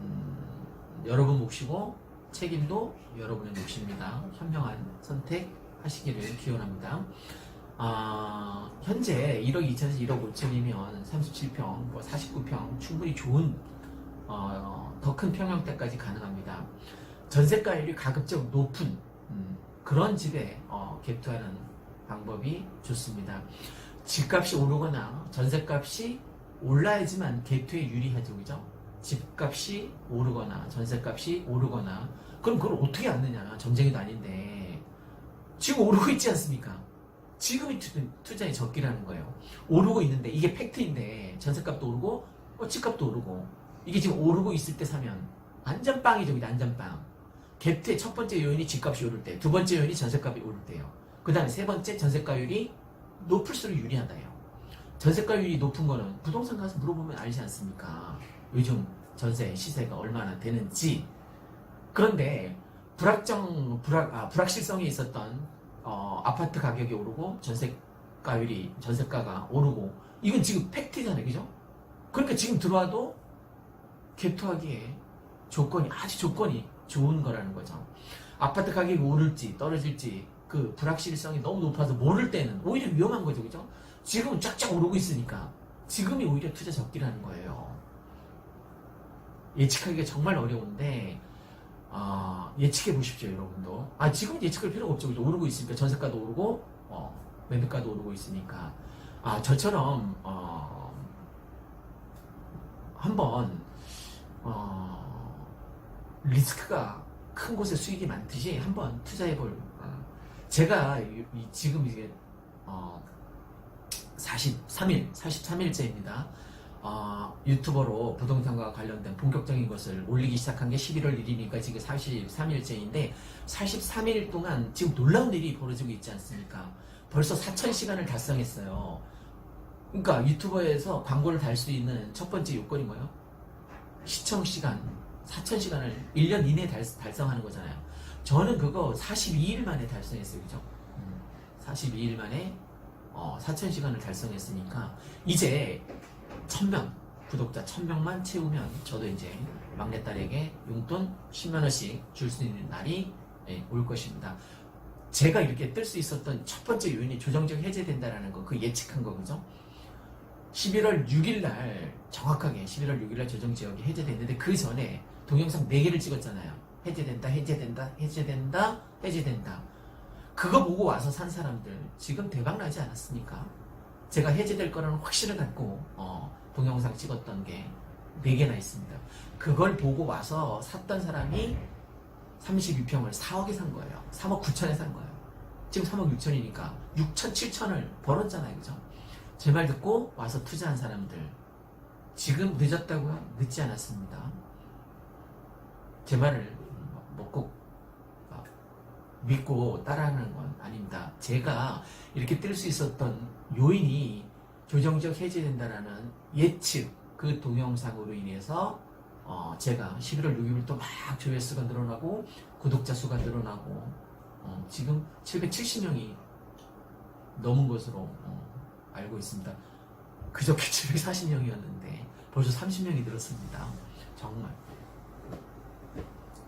여러분 몫이고 책임도 여러분의 몫입니다. 현명한 선택 하시기를 기원합니다. 현재 1억 2천에서 1억 5천이면 37평, 49평 충분히 좋은 더 큰 평형대까지 가능합니다. 전세가율이 가급적 높은 그런 집에 갭투하는 방법이 좋습니다. 집값이 오르거나 전세값이 올라야지만 갭투에 유리하죠. 그죠? 집값이 오르거나 전세값이 오르거나 그럼 그걸 어떻게 안느냐. 전쟁이도 아닌데 지금 오르고 있지 않습니까? 지금이 투자의 적기라는 거예요. 오르고 있는데 이게 팩트인데 전세값도 오르고 집값도 오르고 이게 지금 오르고 있을 때 사면 완전 빵이죠. 그게 완전 빵. 갭투의 첫 번째 요인이 집값이 오를 때, 두 번째 요인이 전세값이 오를 때요. 그 다음에 세 번째 전세가율이 높을수록 유리하다요. 전세가율이 높은 거는 부동산 가서 물어보면 알지 않습니까? 요즘 전세 시세가 얼마나 되는지. 그런데 불확실성이 있었던 아파트 가격이 오르고 전세가가 오르고 이건 지금 팩트잖아요, 그죠? 그러니까 지금 들어와도 갭투하기에 아주 조건이 좋은 거라는 거죠. 아파트 가격이 오를지 떨어질지 그 불확실성이 너무 높아서 모를 때는 오히려 위험한 거죠, 그죠? 지금은 쫙쫙 오르고 있으니까 지금이 오히려 투자 적기라는 거예요. 예측하기가 정말 어려운데 예측해 보십시오, 여러분도. 지금 예측할 필요가 없죠, 그죠? 오르고 있으니까 전세가도 오르고 매매가도 오르고 있으니까 저처럼 한번 리스크가 큰 곳에 수익이 많듯이 한번 투자해볼 제가 지금 이게 43일째입니다. 유튜버로 부동산과 관련된 본격적인 것을 올리기 시작한 게 11월 1일이니까 지금 43일째인데 43일 동안 지금 놀라운 일이 벌어지고 있지 않습니까? 벌써 4,000시간을 달성했어요. 그러니까 유튜버에서 광고를 달 수 있는 첫 번째 요건이 뭐예요? 시청시간 4,000시간을 1년 이내에 달성하는 거잖아요. 저는 그거 42일 만에 달성했어요. 그죠? 42일 만에 4,000시간을 달성했으니까 이제 1,000명 구독자 1,000명만 채우면 저도 이제 막내딸에게 용돈 10만원씩 줄 수 있는 날이 올 것입니다. 제가 이렇게 뜰 수 있었던 첫 번째 요인이 조정적 해제된다라는 거, 그 예측한 거, 그죠? 11월 6일날 정확하게 11월 6일날 조정지역이 해제됐는데 그 전에 동영상 4개를 찍었잖아요. 해제된다, 해제된다, 해제된다, 해제된다. 그거 보고 와서 산 사람들 지금 대박 나지 않았습니까? 제가 해제될 거라는 확신을 갖고 동영상 찍었던 게 4개나 있습니다. 그걸 보고 와서 샀던 사람이 32평을 4억에 산 거예요. 3억 9천에 산 거예요. 지금 3억 6천이니까 6천, 7천을 벌었잖아요. 그죠? 제 말 듣고 와서 투자한 사람들 지금 늦었다고요? 늦지 않았습니다. 제 말을 꼭 믿고 따라하는 건 아닙니다. 제가 이렇게 뜰 수 있었던 요인이 조정적 해제된다라는 예측, 그 동영상으로 인해서 제가 11월 6일부터 막 조회수가 늘어나고 구독자 수가 늘어나고 지금 770명이 넘은 것으로 알고 있습니다. 그저께 740명이었는데 벌써 30명이 늘었습니다. 정말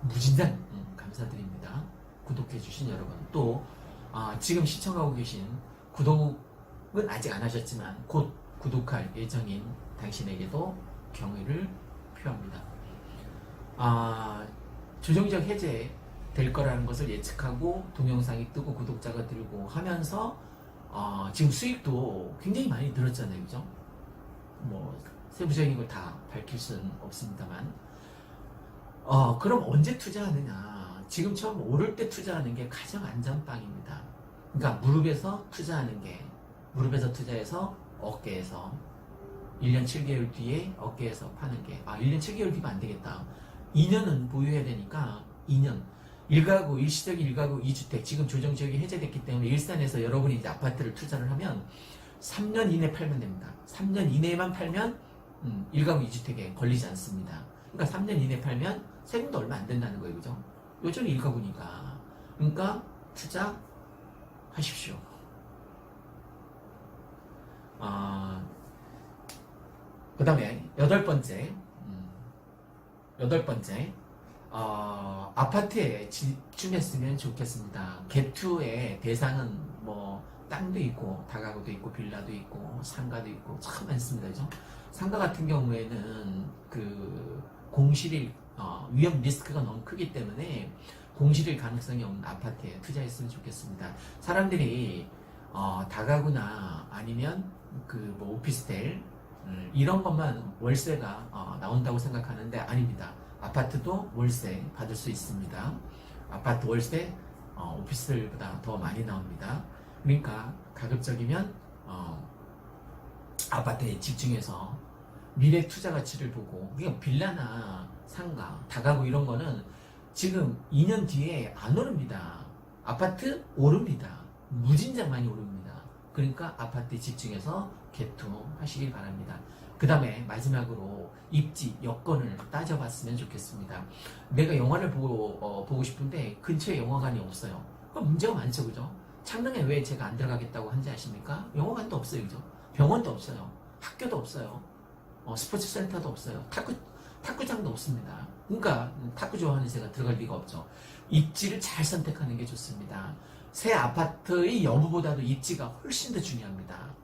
무진장 감사드립니다. 구독해주신 여러분, 또 지금 시청하고 계신, 구독은 아직 안 하셨지만 곧 구독할 예정인 당신에게도 경의를 표합니다. 조정적 해제 될 거라는 것을 예측하고 동영상이 뜨고 구독자가 늘고 하면서 지금 수익도 굉장히 많이 늘었잖아요, 그죠? 뭐 세부적인 걸 다 밝힐 수는 없습니다만, 그럼 언제 투자하느냐? 지금처럼 오를 때 투자하는 게 가장 안전빵입니다. 그러니까 무릎에서 투자해서 어깨에서 1년 7개월 뒤에 어깨에서 파는 게 1년 7개월 뒤가 안 되겠다. 2년은 보유해야 되니까 2년. 일시적 1가구 2주택 지금 조정지역이 해제됐기 때문에 일산에서 여러분이 이제 아파트를 투자를 하면 3년 이내 팔면 됩니다. 3년 이내에만 팔면 1가구 2주택에 걸리지 않습니다. 그러니까 3년 이내 팔면 세금도 얼마 안 된다는 거예요, 그죠? 요즘은 1가구니까. 그러니까 투자하십시오. 그 다음에 여덟 번째, 아파트에 집중했으면 좋겠습니다. 갭2의 대상은 뭐 땅도 있고 다가구도 있고 빌라도 있고 상가도 있고 참 많습니다. 그죠? 상가 같은 경우에는 그 공실일 위험 리스크가 너무 크기 때문에 공실일 가능성이 없는 아파트에 투자했으면 좋겠습니다. 사람들이 다가구나 아니면 그 뭐 오피스텔 이런 것만 월세가 나온다고 생각하는데 아닙니다. 아파트도 월세 받을 수 있습니다. 아파트 월세 오피스텔보다 더 많이 나옵니다. 그러니까 가급적이면 아파트에 집중해서 미래 투자 가치를 보고, 그러니까 빌라나 상가, 다가구 이런 거는 지금 2년 뒤에 안 오릅니다. 아파트 오릅니다. 무진장 많이 오릅니다. 그러니까 아파트에 집중해서 개투하시길 바랍니다. 그 다음에 마지막으로 입지, 여건을 따져봤으면 좋겠습니다. 내가 영화를 보고 싶은데 근처에 영화관이 없어요. 그럼 문제가 많죠, 그죠? 창릉에 왜 제가 안 들어가겠다고 한지 아십니까? 영화관도 없어요, 그죠? 병원도 없어요. 학교도 없어요. 스포츠 센터도 없어요. 탁구장도 없습니다. 그러니까 탁구 좋아하는 제가 들어갈 리가 없죠. 입지를 잘 선택하는 게 좋습니다. 새 아파트의 여부보다도 입지가 훨씬 더 중요합니다.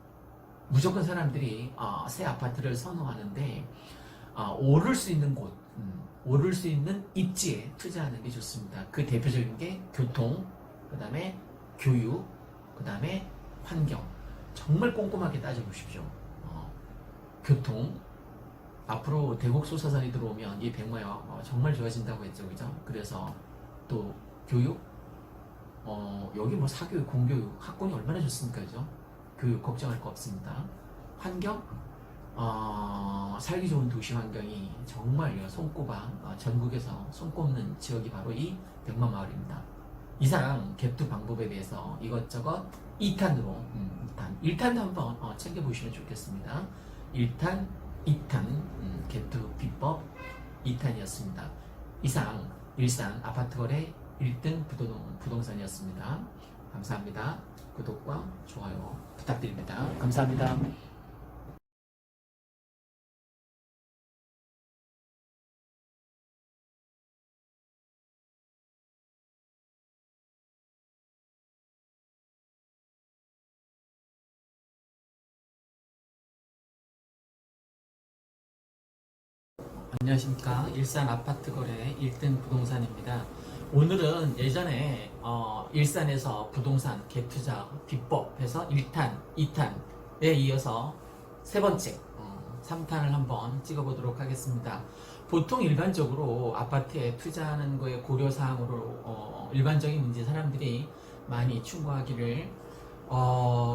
무조건 사람들이 새 아파트를 선호하는데 오를 수 있는 곳, 오를 수 있는 입지에 투자하는 게 좋습니다. 그 대표적인 게 교통, 그 다음에 교육, 그 다음에 환경. 정말 꼼꼼하게 따져보십시오. 교통, 앞으로 대곡 소사선이 들어오면 이 백마역 정말 좋아진다고 했죠, 그죠? 그래서 또 교육, 여기 뭐 사교육, 공교육, 학군이 얼마나 좋습니까, 그죠? 교육 걱정할 거 없습니다. 환경, 살기 좋은 도시 환경이 정말 손꼽아 전국에서 손꼽는 지역이 바로 이 백마마을입니다. 이상 갭투 방법에 대해서 이것저것 2탄으로 1탄도 한번 챙겨보시면 좋겠습니다. 1탄, 2탄 갭투 비법 2탄이었습니다. 이상 일산 아파트 거래 1등 부동산이었습니다. 감사합니다. 구독과 좋아요 부탁드립니다. 감사합니다. 안녕하십니까. 일산 아파트 거래 1등 부동산입니다. 오늘은 예전에 일산에서 부동산 갭투자 비법에서 1탄, 2탄에 이어서 세 번째 3탄을 한번 찍어보도록 하겠습니다. 보통 일반적으로 아파트에 투자하는 거에 고려사항으로 일반적인 문제 사람들이 많이 충고하기를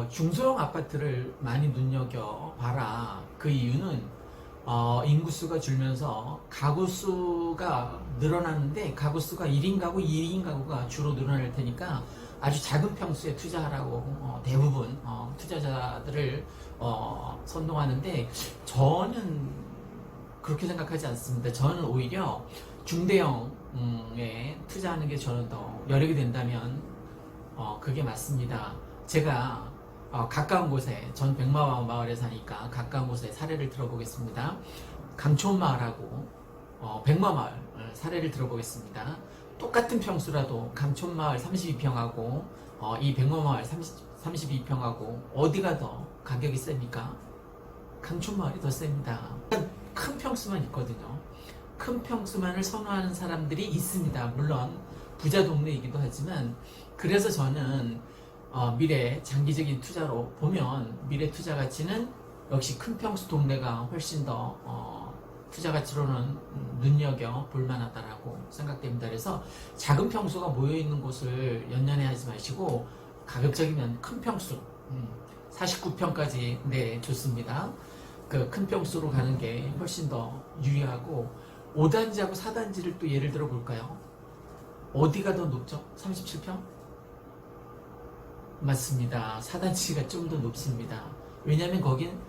중소형 아파트를 많이 눈여겨봐라. 그 이유는 인구수가 줄면서 가구수가 늘어나는데 가구수가 1인 가구, 2인 가구가 주로 늘어날 테니까 아주 작은 평수에 투자하라고 대부분 투자자들을 선동하는데 저는 그렇게 생각하지 않습니다. 저는 오히려 중대형에 투자하는 게 저는 더 여력이 된다면 그게 맞습니다. 제가 가까운 곳에, 전 백마마을에 사니까 가까운 곳에 사례를 들어보겠습니다. 강촌마을하고 백마마을 사례를 들어보겠습니다. 똑같은 평수라도 강촌마을 32평하고 이 백마마을 32평하고 어디가 더 가격이 셉니까? 강촌마을이 더 셉니다. 큰 평수만 있거든요. 큰 평수만을 선호하는 사람들이 있습니다. 물론 부자 동네이기도 하지만, 그래서 저는 미래 장기적인 투자로 보면 미래 투자 가치는 역시 큰 평수 동네가 훨씬 더 투자 가치로는 눈여겨 볼만하다라고 생각됩니다. 그래서 작은 평수가 모여 있는 곳을 연연해 하지 마시고 가급적이면 큰 평수 49평까지 네 좋습니다. 그 큰 평수로 가는 게 훨씬 더 유리하고, 5단지하고 4단지를 또 예를 들어 볼까요? 어디가 더 높죠? 37평? 맞습니다. 4단지가 좀 더 높습니다. 왜냐하면 거긴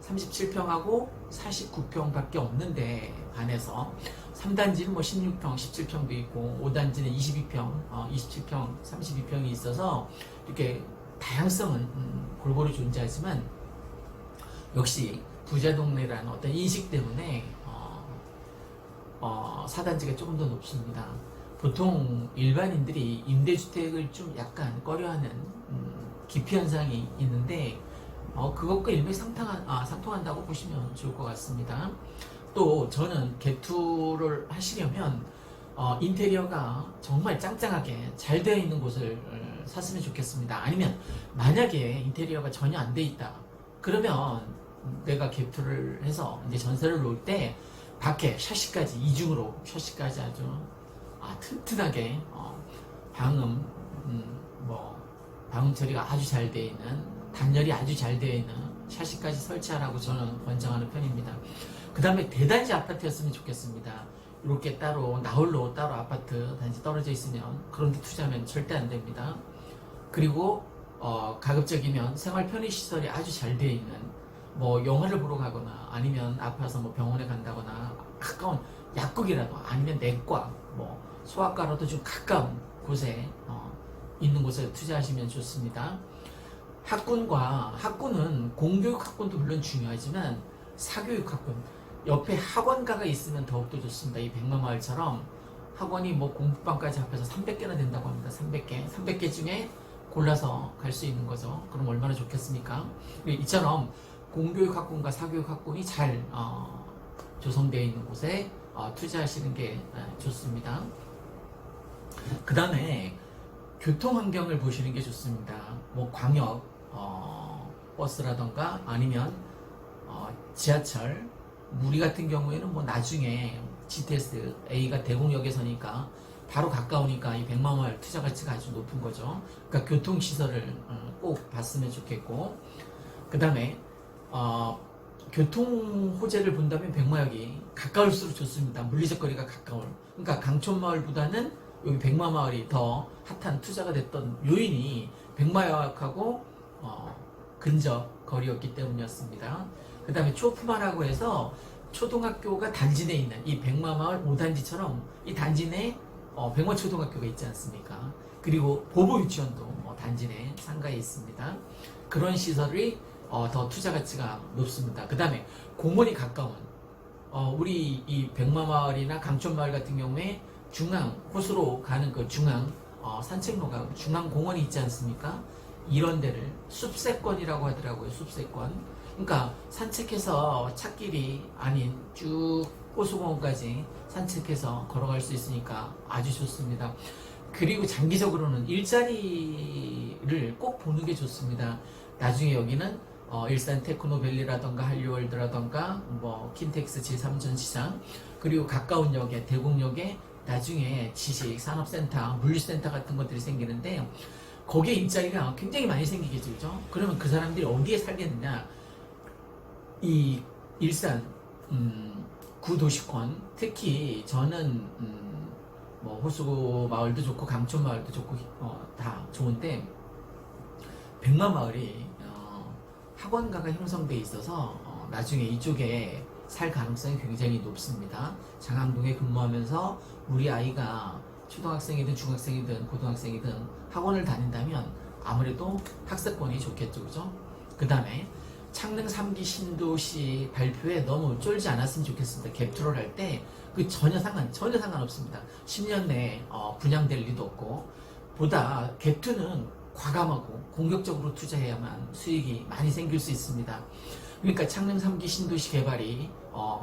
37평하고 49평밖에 없는데 반해서 3단지는 뭐 16평, 17평도 있고 5단지는 22평, 27평, 32평이 있어서 이렇게 다양성은 골고루 존재하지만 역시 부자 동네라는 어떤 인식 때문에 4단지가 조금 더 높습니다. 보통 일반인들이 임대주택을 좀 약간 꺼려하는 기피 현상이 있는데 그것과 일맥상통한다고 보시면 좋을 것 같습니다. 또 저는 갭투를 하시려면 인테리어가 정말 짱짱하게 잘 되어 있는 곳을 샀으면 좋겠습니다. 아니면 만약에 인테리어가 전혀 안 돼 있다 그러면 내가 갭투를 해서 이제 전세를 놓을 때 밖에 샤시까지 이중으로 샤시까지 아주 튼튼하게 방음 방음 처리가 아주 잘 되어 있는, 단열이 아주 잘 되어 있는 샤시까지 설치하라고 저는 권장하는 편입니다. 그 다음에 대단지 아파트였으면 좋겠습니다. 이렇게 따로 나홀로 따로 아파트 단지 떨어져 있으면 그런 데 투자하면 절대 안 됩니다. 그리고 가급적이면 생활 편의시설이 아주 잘 되어 있는 뭐 영화를 보러 가거나 아니면 아파서 뭐 병원에 간다거나 가까운 약국이라도 아니면 내과 뭐 소아과라도 좀 가까운 곳에 있는 곳에 투자하시면 좋습니다. 학군은 공교육 학군도 물론 중요하지만 사교육 학군 옆에 학원가가 있으면 더욱더 좋습니다. 이 백마마을처럼 학원이 뭐 공부방까지 합해서 300개나 된다고 합니다. 300개 중에 골라서 갈 수 있는 거죠. 그럼 얼마나 좋겠습니까? 이처럼 공교육 학군과 사교육 학군이 잘 조성되어 있는 곳에 투자하시는 게 좋습니다. 그 다음에 교통 환경을 보시는 게 좋습니다. 뭐 광역 버스라던가 아니면 지하철, 우리 같은 경우에는 뭐 나중에 GTS A가 대공역에서니까 바로 가까우니까 이 백마마을 투자 가치가 아주 높은 거죠. 그러니까 교통 시설을 꼭 봤으면 좋겠고, 그 다음에 교통 호재를 본다면 백마역이 가까울수록 좋습니다. 물리적 거리가 가까울. 그러니까 강촌마을보다는 여기 백마마을이 더 핫한 투자가 됐던 요인이 백마역하고 근접 거리였기 때문이었습니다. 그 다음에 초품화라고 해서 초등학교가 단지 내에 있는 이 백마마을 5단지처럼 이 단지 내에 백마초등학교가 있지 않습니까? 그리고 보보 유치원도 단지 내 상가에 있습니다. 그런 시설이 더 투자 가치가 높습니다. 그 다음에 공원이 가까운 우리 이 백마마을이나 강촌마을 같은 경우에 중앙 호수로 가는 그 중앙 산책로가 중앙 공원이 있지 않습니까? 이런 데를 숲세권이라고 하더라고요. 숲세권. 그러니까 산책해서 찻길이 아닌 쭉 호수공원까지 산책해서 걸어갈 수 있으니까 아주 좋습니다. 그리고 장기적으로는 일자리를 꼭 보는 게 좋습니다. 나중에 여기는 일산 테크노밸리라던가 한류월드라던가 뭐 킨텍스 제3전시장 그리고 가까운 역에 대곡역에 나중에 지식, 산업센터, 물류센터 같은 것들이 생기는데 거기에 일자리가 굉장히 많이 생기겠죠. 그죠? 그러면 그 사람들이 어디에 살겠느냐? 이 일산 구도시권 특히 저는 뭐 호수 마을도 좋고 강촌 마을도 좋고 다 좋은데 백마마을이 학원가가 형성돼 있어서 나중에 이쪽에 살 가능성이 굉장히 높습니다. 장항동에 근무하면서 우리 아이가 초등학생이든 중학생이든 고등학생이든 학원을 다닌다면 아무래도 학습권이 좋겠죠. 그죠? 그 다음에 창릉 3기 신도시 발표에 너무 쫄지 않았으면 좋겠습니다. 갭투를 할 때 그 전혀 상관없습니다. 10년 내에 분양될 리도 없고 보다 갭투는 과감하고 공격적으로 투자해야만 수익이 많이 생길 수 있습니다. 그러니까 창릉 3기 신도시 개발이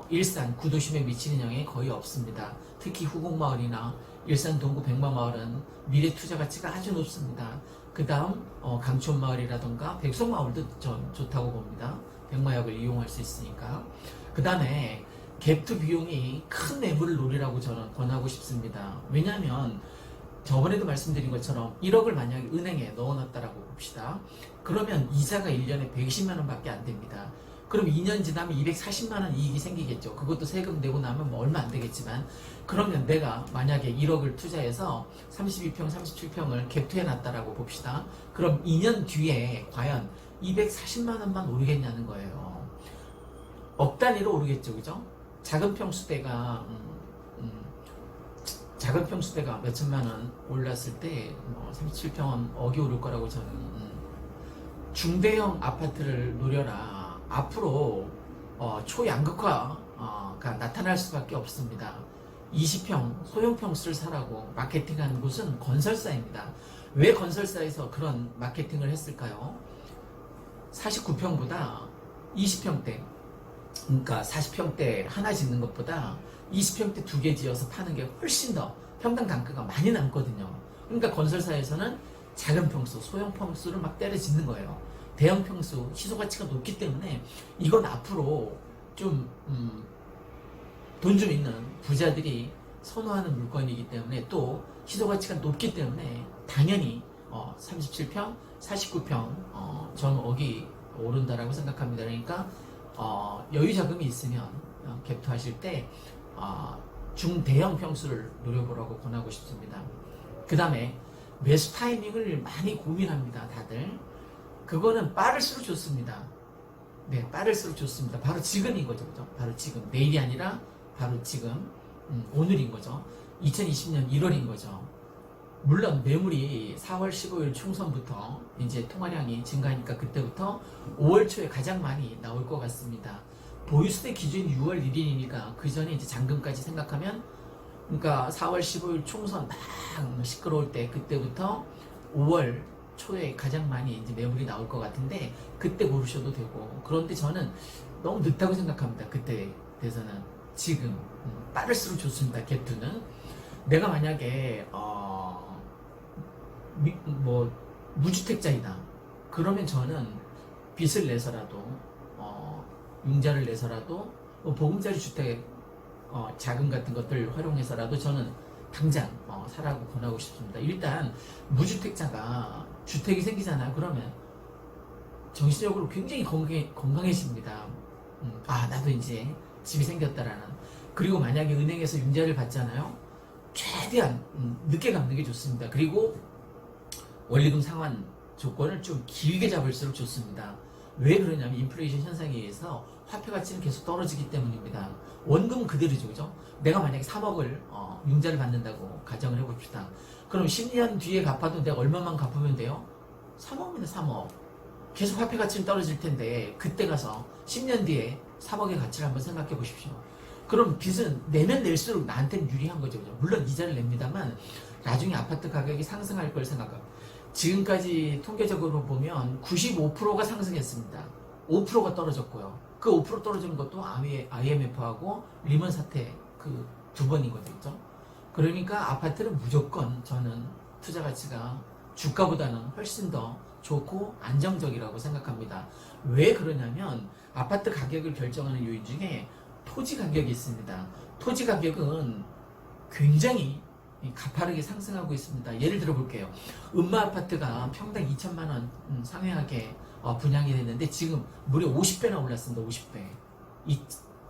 일산 구도심에 미치는 영향이 거의 없습니다. 특히 후곡마을이나 일산 동구 백마마을은 미래 투자 가치가 아주 높습니다. 그 다음 강촌마을이라던가 백석마을도 전 좋다고 봅니다. 백마역을 이용할 수 있으니까. 그 다음에 갭투 비용이 큰 매물을 노리라고 저는 권하고 싶습니다. 왜냐하면 저번에도 말씀드린 것처럼 1억을 만약에 은행에 넣어놨다라고 봅시다. 그러면 이자가 1년에 120만 원밖에 안 됩니다. 그럼 2년 지나면 240만 원 이익이 생기겠죠. 그것도 세금 내고 나면 뭐 얼마 안 되겠지만 그러면 내가 만약에 1억을 투자해서 32평, 37평을 갭투해 놨다라고 봅시다. 그럼 2년 뒤에 과연 240만 원만 오르겠냐는 거예요. 억 단위로 오르겠죠. 그죠? 작은 평수대가 작은 평수대가 몇천만 원 올랐을 때 37평은 억이 오를 거라고 저는 중대형 아파트를 노려라. 앞으로 초양극화가 나타날 수밖에 없습니다. 20평 소형 평수를 사라고 마케팅하는 곳은 건설사입니다. 왜 건설사에서 그런 마케팅을 했을까요? 49평보다 20평대 그러니까 40평대 하나 짓는 것보다 20평대 2개 지어서 파는 게 훨씬 더 평당 단가가 많이 남거든요. 그러니까 건설사에서는 작은 평수, 소형 평수를 막 때려 짓는 거예요. 대형 평수, 희소 가치가 높기 때문에 이건 앞으로 좀 돈 좀 있는 부자들이 선호하는 물건이기 때문에 또 희소 가치가 높기 때문에 당연히 37평, 49평 저는 억이 오른다라고 생각합니다. 그러니까 여유 자금이 있으면 갭투 하실 때 중대형 평수를 노려보라고 권하고 싶습니다. 그 다음에 매수 타이밍을 많이 고민합니다. 다들 그거는 빠를수록 좋습니다. 네, 빠를수록 좋습니다. 바로 지금인 거죠, 그죠? 바로 지금. 내일이 아니라 바로 지금, 오늘인 거죠. 2020년 1월인 거죠. 물론 매물이 4월 15일 총선부터 이제 통화량이 증가하니까 그때부터 5월 초에 가장 많이 나올 것 같습니다. 보유세 기준 6월 1일이니까 그 전에 이제 잔금까지 생각하면, 그러니까 4월 15일 총선 막 시끄러울 때 그때부터 5월 초에 가장 많이 이제 매물이 나올 것 같은데 그때 고르셔도 되고, 그런데 저는 너무 늦다고 생각합니다. 그때 대해서는. 지금 빠를수록 좋습니다. 갭투는 내가 만약에 무주택자이다 그러면 저는 빚을 내서라도 융자를 내서라도 보금자리 주택 자금 같은 것들 활용해서라도 저는 당장 사라고 권하고 싶습니다. 일단 무주택자가 주택이 생기잖아요. 그러면 정신적으로 굉장히 건강해집니다. 나도 이제 집이 생겼다라는. 그리고 만약에 은행에서 융자를 받잖아요. 최대한 늦게 갚는 게 좋습니다. 그리고 원리금 상환 조건을 좀 길게 잡을수록 좋습니다. 왜 그러냐면 인플레이션 현상에 의해서 화폐 가치는 계속 떨어지기 때문입니다. 원금은 그대로죠, 그죠? 내가 만약에 3억을 융자를 받는다고 가정을 해봅시다. 그럼 10년 뒤에 갚아도 내가 얼마만 갚으면 돼요? 3억입니다, 3억. 계속 화폐 가치는 떨어질 텐데 그때 가서 10년 뒤에 3억의 가치를 한번 생각해 보십시오. 그럼 빚은 내면 낼수록 나한테는 유리한 거죠, 그죠? 물론 이자를 냅니다만 나중에 아파트 가격이 상승할 걸 생각하고, 지금까지 통계적으로 보면 95%가 상승했습니다. 5%가 떨어졌고요. 그 5% 떨어지는 것도 IMF하고 리먼 사태 그 두 번인 거죠, 그죠? 그러니까 아파트는 무조건 저는 투자 가치가 주가보다는 훨씬 더 좋고 안정적이라고 생각합니다. 왜 그러냐면 아파트 가격을 결정하는 요인 중에 토지 가격이 있습니다. 토지 가격은 굉장히 가파르게 상승하고 있습니다. 예를 들어 볼게요. 음마 아파트가 평당 2천만 원 상회하게 분양이 됐는데 지금 무려 50배나 올랐습니다. 50배.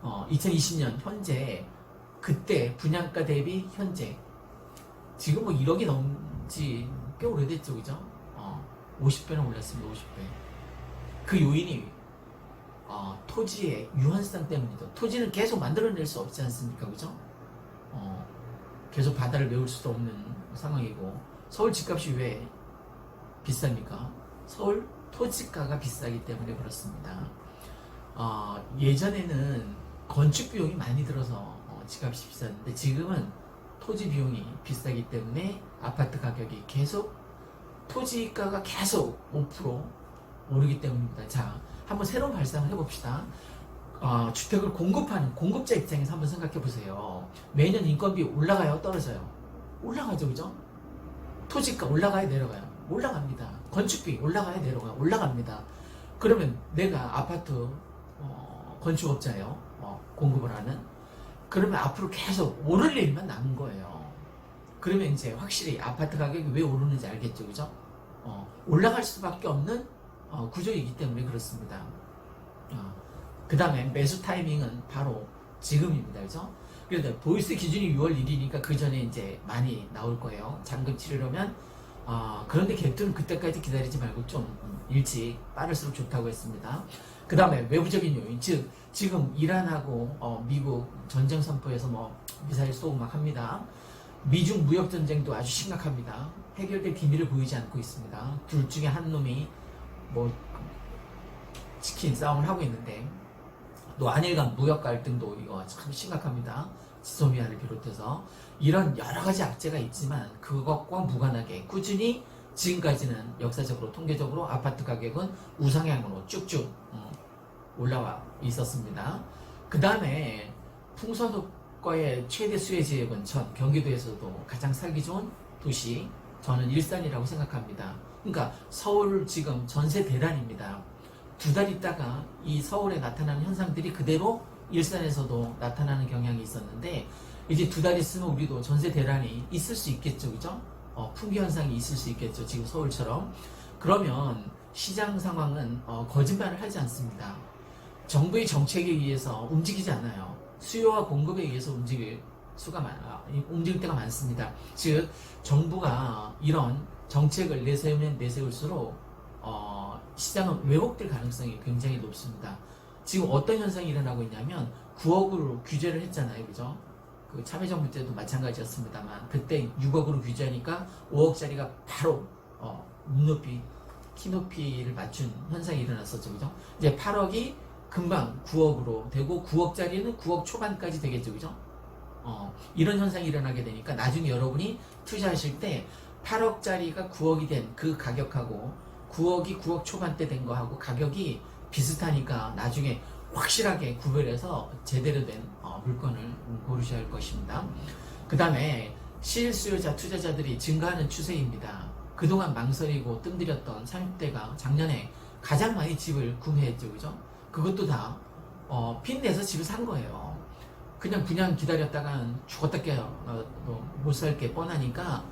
2020년 현재 그때 분양가 대비 현재 지금 1억이 넘지 꽤 오래됐죠, 그죠? 50배나 올랐습니다. 50배. 그 요인이 토지의 유한성 때문이죠. 토지는 계속 만들어낼 수 없지 않습니까, 그죠? 계속 바다를 메울 수도 없는 상황이고, 서울 집값이 왜 비쌉니까? 서울 토지가가 비싸기 때문에 그렇습니다. 예전에는 건축 비용이 많이 들어서 집값이 비쌌는데 지금은 토지 비용이 비싸기 때문에 아파트 가격이 계속, 토지가가 계속 5% 오르기 때문입니다. 자, 한번 새로운 발상을 해봅시다. 주택을 공급하는 공급자 입장에서 한번 생각해 보세요. 매년 인건비 올라가요, 떨어져요? 올라가죠, 그죠? 토지가 올라가요, 내려가요? 올라갑니다. 건축비 올라가요, 내려가요? 올라갑니다. 그러면 내가 아파트 건축업자예요, 공급을 하는. 그러면 앞으로 계속 오를 일만 남은 거예요. 그러면 이제 확실히 아파트 가격이 왜 오르는지 알겠죠, 그죠? 올라갈 수밖에 없는 구조이기 때문에 그렇습니다. 그 다음에 매수 타이밍은 바로 지금입니다, 그죠? 그런데 보유세 기준이 6월 1일이니까 그 전에 이제 많이 나올 거예요. 잔금 치르려면. 그런데 갭투는 그때까지 기다리지 말고 좀 일찍 빠를수록 좋다고 했습니다. 그 다음에 외부적인 요인, 즉 지금 이란하고 미국 전쟁 선포에서 미사일 쏘고 막 합니다. 미중 무역 전쟁도 아주 심각합니다. 해결될 기미를 보이지 않고 있습니다. 둘 중에 한 놈이 치킨 싸움을 하고 있는데, 또 한일 간 무역 갈등도 이거 참 심각합니다. 지소미아를 비롯해서 이런 여러 가지 악재가 있지만 그것과 무관하게 꾸준히 지금까지는 역사적으로 통계적으로 아파트 가격은 우상향으로 쭉쭉 올라와 있었습니다. 그 다음에 풍선호과의 최대 수혜 지역은 전 경기도에서도 가장 살기 좋은 도시, 저는 일산이라고 생각합니다. 그러니까 서울 지금 전세 대란입니다. 2달 있다가 이 서울에 나타나는 현상들이 그대로 일산에서도 나타나는 경향이 있었는데, 이제 2달 있으면 우리도 전세 대란이 있을 수 있겠죠, 그죠? 풍기 현상이 있을 수 있겠죠, 지금 서울처럼. 그러면 시장 상황은 거짓말을 하지 않습니다. 정부의 정책에 의해서 움직이지 않아요. 수요와 공급에 의해서 움직일 때가 많습니다. 즉 정부가 이런 정책을 내세우면 내세울수록 시장은 왜곡될 가능성이 굉장히 높습니다. 지금 어떤 현상이 일어나고 있냐면 9억으로 규제를 했잖아요. 그죠? 그 참여정부 때도 마찬가지였습니다만 그때 6억으로 규제하니까 5억짜리가 바로 눈높이, 키높이를 맞춘 현상이 일어났었죠. 그죠? 이제 8억이 금방 9억으로 되고 9억짜리는 9억 초반까지 되겠죠. 그죠? 이런 현상이 일어나게 되니까 나중에 여러분이 투자하실 때 8억짜리가 9억이 된 그 가격하고 9억이 9억 초반대 된 거하고 가격이 비슷하니까 나중에 확실하게 구별해서 제대로 된 물건을 고르셔야 할 것입니다. 그 다음에 실수요자 투자자들이 증가하는 추세입니다. 그동안 망설이고 뜸들였던 30대가 작년에 가장 많이 집을 구매했죠. 그죠? 그것도 다 빚내서 집을 산 거예요. 그냥 분양 기다렸다간 죽었다 깨요. 못 살 게 뻔하니까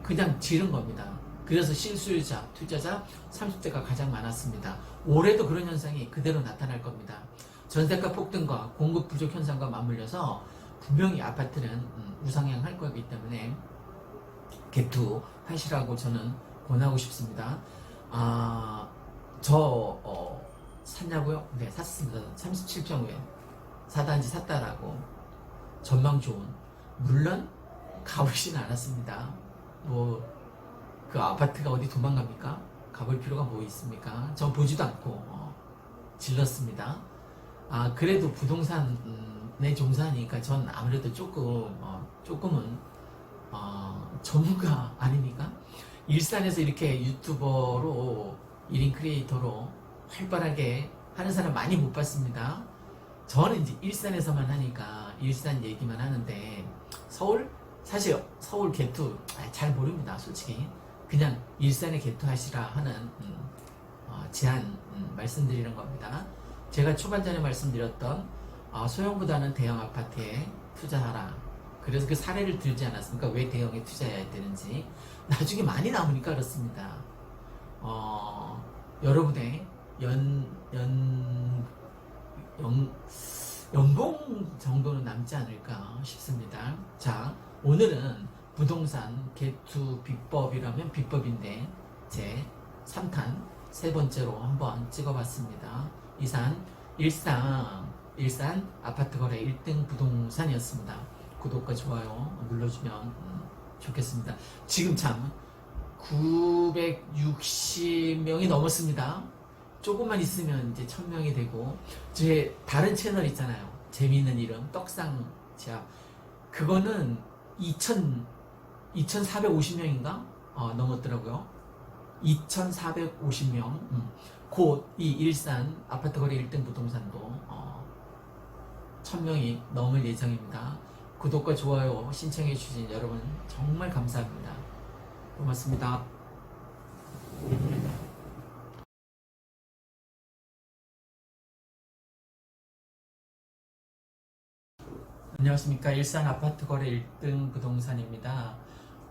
그냥 지른 겁니다. 그래서 실수요자, 투자자 30대가 가장 많았습니다. 올해도 그런 현상이 그대로 나타날 겁니다. 전세가 폭등과 공급 부족 현상과 맞물려서 분명히 아파트는 우상향할 거기 때문에 갭투 하시라고 저는 권하고 싶습니다. 샀냐고요? 네, 샀습니다. 37평에 4단지 샀다라고 전망 좋은, 물론 가보지는 않았습니다. 그 아파트가 어디 도망갑니까? 가볼 필요가 뭐 있습니까? 전 보지도 않고 질렀습니다. 그래도 부동산에 종사하니까 전 아무래도 조금은 전문가 아닙니까? 일산에서 이렇게 유튜버로 1인 크리에이터로 활발하게 하는 사람 많이 못 봤습니다. 저는 이제 일산에서만 하니까 일산 얘기만 하는데 사실 서울 개투 잘 모릅니다. 솔직히 그냥 일산에 개투 하시라 하는 제안 말씀드리는 겁니다. 제가 초반전에 말씀드렸던 소형보다는 대형 아파트에 투자하라. 그래서 그 사례를 들지 않았습니까? 왜 대형에 투자해야 되는지. 나중에 많이 남으니까 그렇습니다. 여러분의 연봉 정도는 남지 않을까 싶습니다. 자, 오늘은 부동산 개투 비법이라면 비법인데 제 3탄 세 번째로 한번 찍어봤습니다. 이상 일산 아파트 거래 1등 부동산이었습니다. 구독과 좋아요 눌러주면 좋겠습니다. 지금 참 960명이 넘었습니다. 조금만 있으면 이제 1000명이 되고, 제 다른 채널 있잖아요. 재미있는 이름 떡상 제압, 그거는 2450명인가 넘었더라고요. 2450명. 곧 이 일산 아파트 거래 1등 부동산도 1000명이 넘을 예정입니다. 구독과 좋아요 신청해 주신 여러분 정말 감사합니다. 고맙습니다. 안녕하십니까. 일산 아파트 거래 1등 부동산입니다.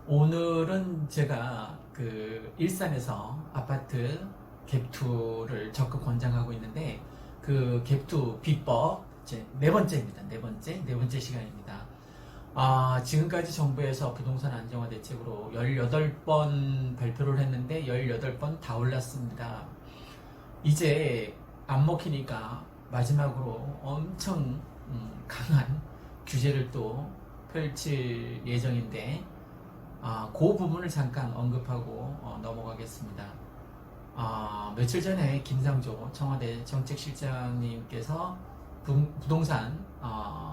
오늘은 제가 그 일산에서 아파트 갭투를 적극 권장하고 있는데 그 갭투 비법 네 번째입니다. 네 번째 시간입니다. 지금까지 정부에서 부동산 안정화 대책으로 18번 발표를 했는데 18번 다 올랐습니다. 이제 안 먹히니까 마지막으로 엄청 강한 규제를 또 펼칠 예정인데 그 부분을 잠깐 언급하고 넘어가겠습니다. 며칠 전에 김상조 청와대 정책실장님께서 부동산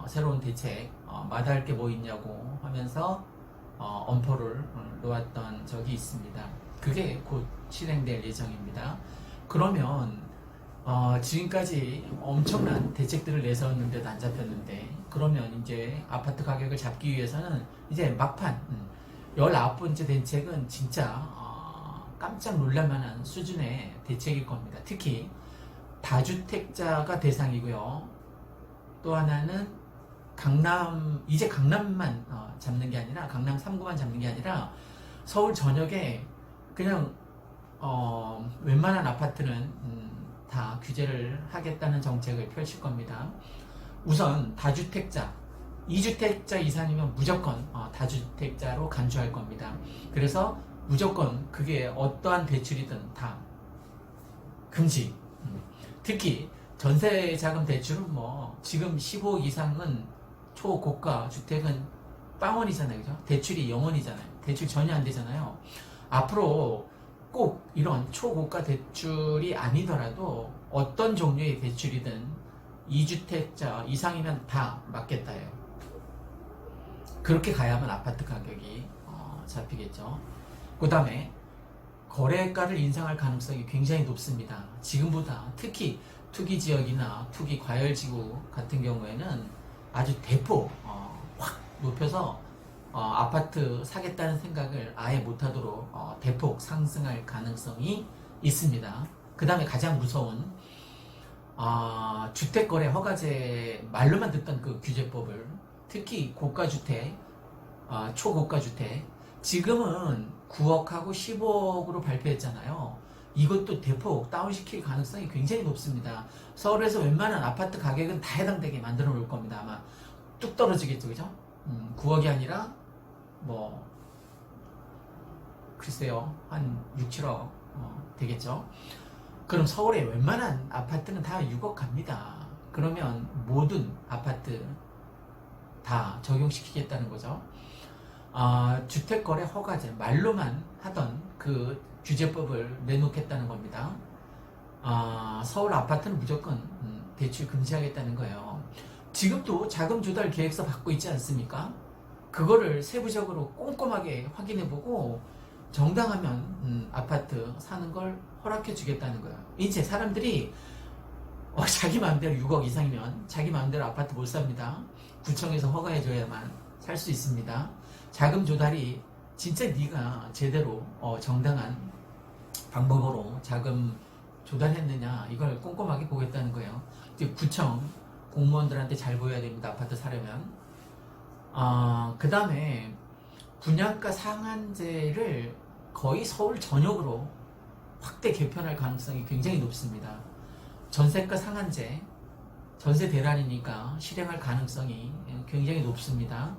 새로운 대책 마다할 게 뭐 있냐고 하면서 엄포를 놓았던 적이 있습니다. 그게 곧 실행될 예정입니다. 그러면 지금까지 엄청난 대책들을 내세웠는데도 안 잡혔는데, 그러면 이제 아파트 가격을 잡기 위해서는 이제 막판 19번째 대책은 진짜 깜짝 놀랄만한 수준의 대책일 겁니다. 특히 다주택자가 대상이고요. 또 하나는 이제 강남만 잡는 게 아니라, 강남 3구만 잡는 게 아니라 서울 전역에 그냥 웬만한 아파트는 다 규제를 하겠다는 정책을 펼칠 겁니다. 우선 다주택자, 2주택자 이상이면 무조건 다주택자로 간주할 겁니다. 그래서 무조건 그게 어떠한 대출이든 다 금지. 특히 전세 자금 대출은 뭐 지금 15억 이상은 초고가 주택은 빵원이잖아요, 그죠? 대출이 0원이잖아요. 대출 전혀 안 되잖아요. 앞으로 꼭 이런 초고가 대출이 아니더라도 어떤 종류의 대출이든 2주택자 이상이면 다 맞겠다예요. 그렇게 가야만 아파트 가격이 잡히겠죠. 그 다음에 거래가를 인상할 가능성이 굉장히 높습니다. 지금보다 특히 투기 지역이나 투기 과열지구 같은 경우에는 아주 대폭 확 높여서 아파트 사겠다는 생각을 아예 못하도록 대폭 상승할 가능성이 있습니다. 그 다음에 가장 무서운 주택거래 허가제 말로만 듣던 그 규제법을 특히 고가주택, 초고가주택 지금은 9억하고 15억으로 발표했잖아요. 이것도 대폭 다운시킬 가능성이 굉장히 높습니다. 서울에서 웬만한 아파트 가격은 다 해당되게 만들어 놓을 겁니다. 아마 뚝 떨어지겠죠, 그죠? 9억이 아니라 뭐 글쎄요, 한 6, 7억 되겠죠. 그럼 서울의 웬만한 아파트는 다 6억 갑니다. 그러면 모든 아파트 다 적용시키겠다는 거죠. 주택거래 허가제 말로만 하던 그 규제법을 내놓겠다는 겁니다. 서울 아파트는 무조건 대출 금지하겠다는 거예요. 지금도 자금 조달 계획서 받고 있지 않습니까? 그거를 세부적으로 꼼꼼하게 확인해보고 정당하면 아파트 사는 걸 허락해 주겠다는 거예요. 이제 사람들이 자기 마음대로 6억 이상이면 자기 마음대로 아파트 못 삽니다. 구청에서 허가해 줘야만 살 수 있습니다. 자금 조달이 진짜 네가 제대로 정당한 방법으로 자금 조달했느냐 이걸 꼼꼼하게 보겠다는 거예요. 이제 구청 공무원들한테 잘 보여야 됩니다. 아파트 사려면. 그 다음에 분양가 상한제를 거의 서울 전역으로 확대 개편할 가능성이 굉장히 높습니다. 전세가 상한제, 전세 대란이니까 실행할 가능성이 굉장히 높습니다.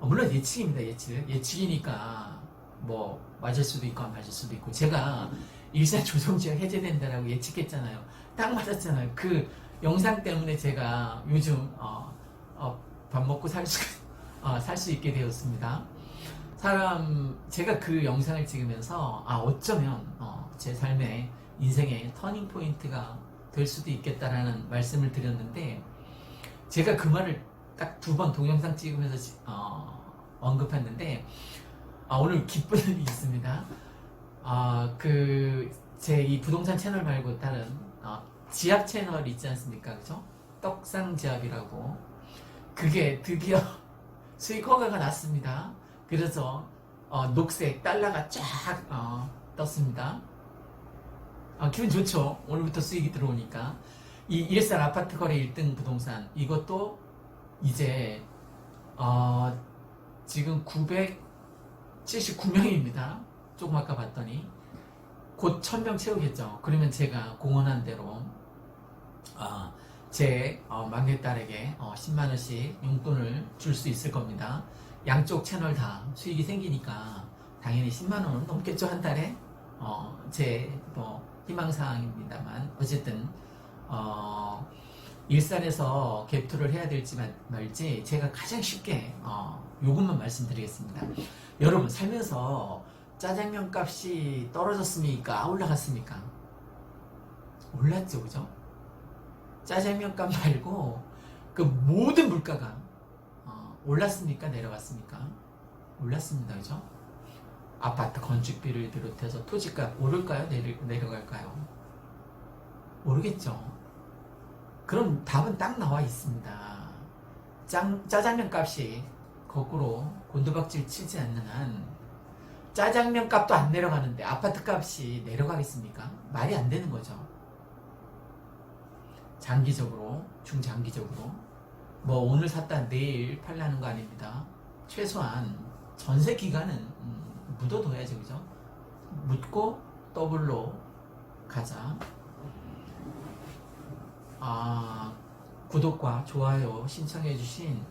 물론 예측입니다. 예측이니까 뭐 맞을 수도 있고 안 맞을 수도 있고, 제가 일산 조성지역 해제된다라고 예측했잖아요. 딱 맞았잖아요. 그 영상 때문에 제가 요즘 밥 먹고 살 수 있게 되었습니다. 제가 그 영상을 찍으면서 어쩌면 제 삶의 인생의 터닝 포인트가 될 수도 있겠다라는 말씀을 드렸는데, 제가 그 말을 딱 2번 동영상 찍으면서 언급했는데, 오늘 기쁜 일이 있습니다. 제 이 부동산 채널 말고 다른 지압 채널 있지 않습니까? 그죠? 떡상지압이라고. 그게 드디어 수익 허가가 났습니다. 그래서 녹색 달러가 쫙 떴습니다. 기분 좋죠? 오늘부터 수익이 들어오니까. 이 일산 아파트 거래 1등 부동산, 이것도 이제 지금 979명입니다. 조금 아까 봤더니 곧 1000명 채우겠죠. 그러면 제가 공언한 대로 제 막내딸에게 10만원씩 용돈을 줄 수 있을 겁니다. 양쪽 채널 다 수익이 생기니까 당연히 10만원은 넘겠죠, 한 달에. 제 희망사항입니다만, 어쨌든 일산에서 갭투를 해야 될지 말지 제가 가장 쉽게 요것만 말씀드리겠습니다. 여러분, 살면서 짜장면 값이 떨어졌습니까? 올라갔습니까? 올랐죠, 그죠? 짜장면 값 말고 그 모든 물가가 올랐습니까? 내려갔습니까? 올랐습니다, 그죠? 아파트 건축비를 비롯해서 토지값 오를까요? 내려갈까요? 모르겠죠. 그럼 답은 딱 나와 있습니다. 짜장면 값이 거꾸로 곤두박질 치지 않는 한 짜장면 값도 안 내려가는데 아파트 값이 내려가겠습니까? 말이 안 되는 거죠. 장기적으로, 중장기적으로 뭐 오늘 샀다 내일 팔라는 거 아닙니다. 최소한 전세 기간은 묻어둬야죠, 그죠? 묻고 더블로 가자. 구독과 좋아요 신청해주신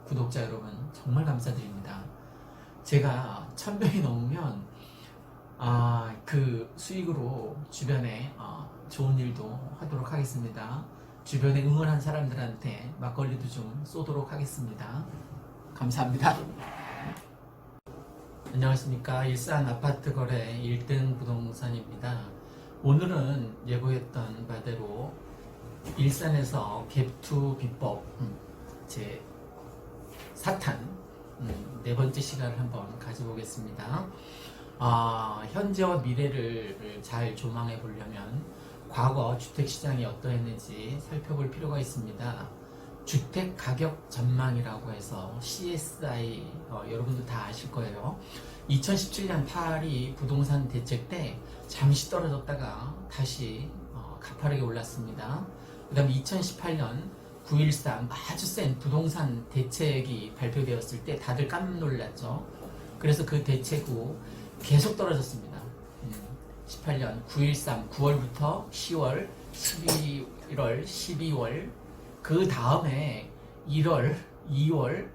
구독자 여러분 정말 감사드립니다. 제가 1000명이 넘으면 그 수익으로 주변에 좋은 일도 하도록 하겠습니다. 주변에 응원한 사람들한테 막걸리도 좀 쏘도록 하겠습니다. 감사합니다. 안녕하십니까. 일산 아파트 거래 1등 부동산입니다. 오늘은 예고했던 바대로 일산에서 갭투 비법 제 4탄 네 번째 시간을 한번 가져보겠습니다. 현재와 미래를 잘 조망해 보려면 과거 주택시장이 어떠했는지 살펴볼 필요가 있습니다. 주택 가격 전망이라고 해서 CSI 여러분들 다 아실 거예요. 2017년 8월 부동산 대책 때 잠시 떨어졌다가 다시 가파르게 올랐습니다. 그 다음에 2018년 9.13 아주 센 부동산 대책이 발표되었을 때 다들 깜짝 놀랐죠. 그래서 그 대책 후 계속 떨어졌습니다. 18년 9.13 9월부터 10월, 11월, 12월 그 다음에 1월, 2월,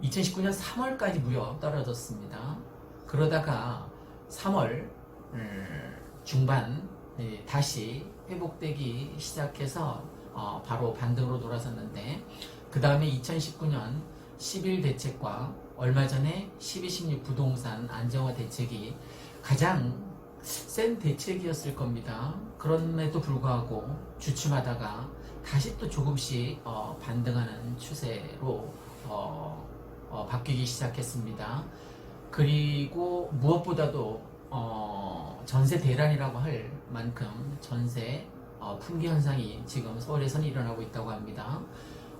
2019년 3월까지 무려 떨어졌습니다. 그러다가 3월 중반 다시 회복되기 시작해서 바로 반등으로 돌아섰는데 그 다음에 2019년 11 대책과 얼마 전에 12.16 부동산 안정화 대책이 가장 센 대책이었을 겁니다. 그럼에도 불구하고 주춤하다가 다시 또 조금씩 반등하는 추세로 바뀌기 시작했습니다. 그리고 무엇보다도 전세 대란이라고 할 만큼 전세 품귀 현상이 지금 서울에서는 일어나고 있다고 합니다.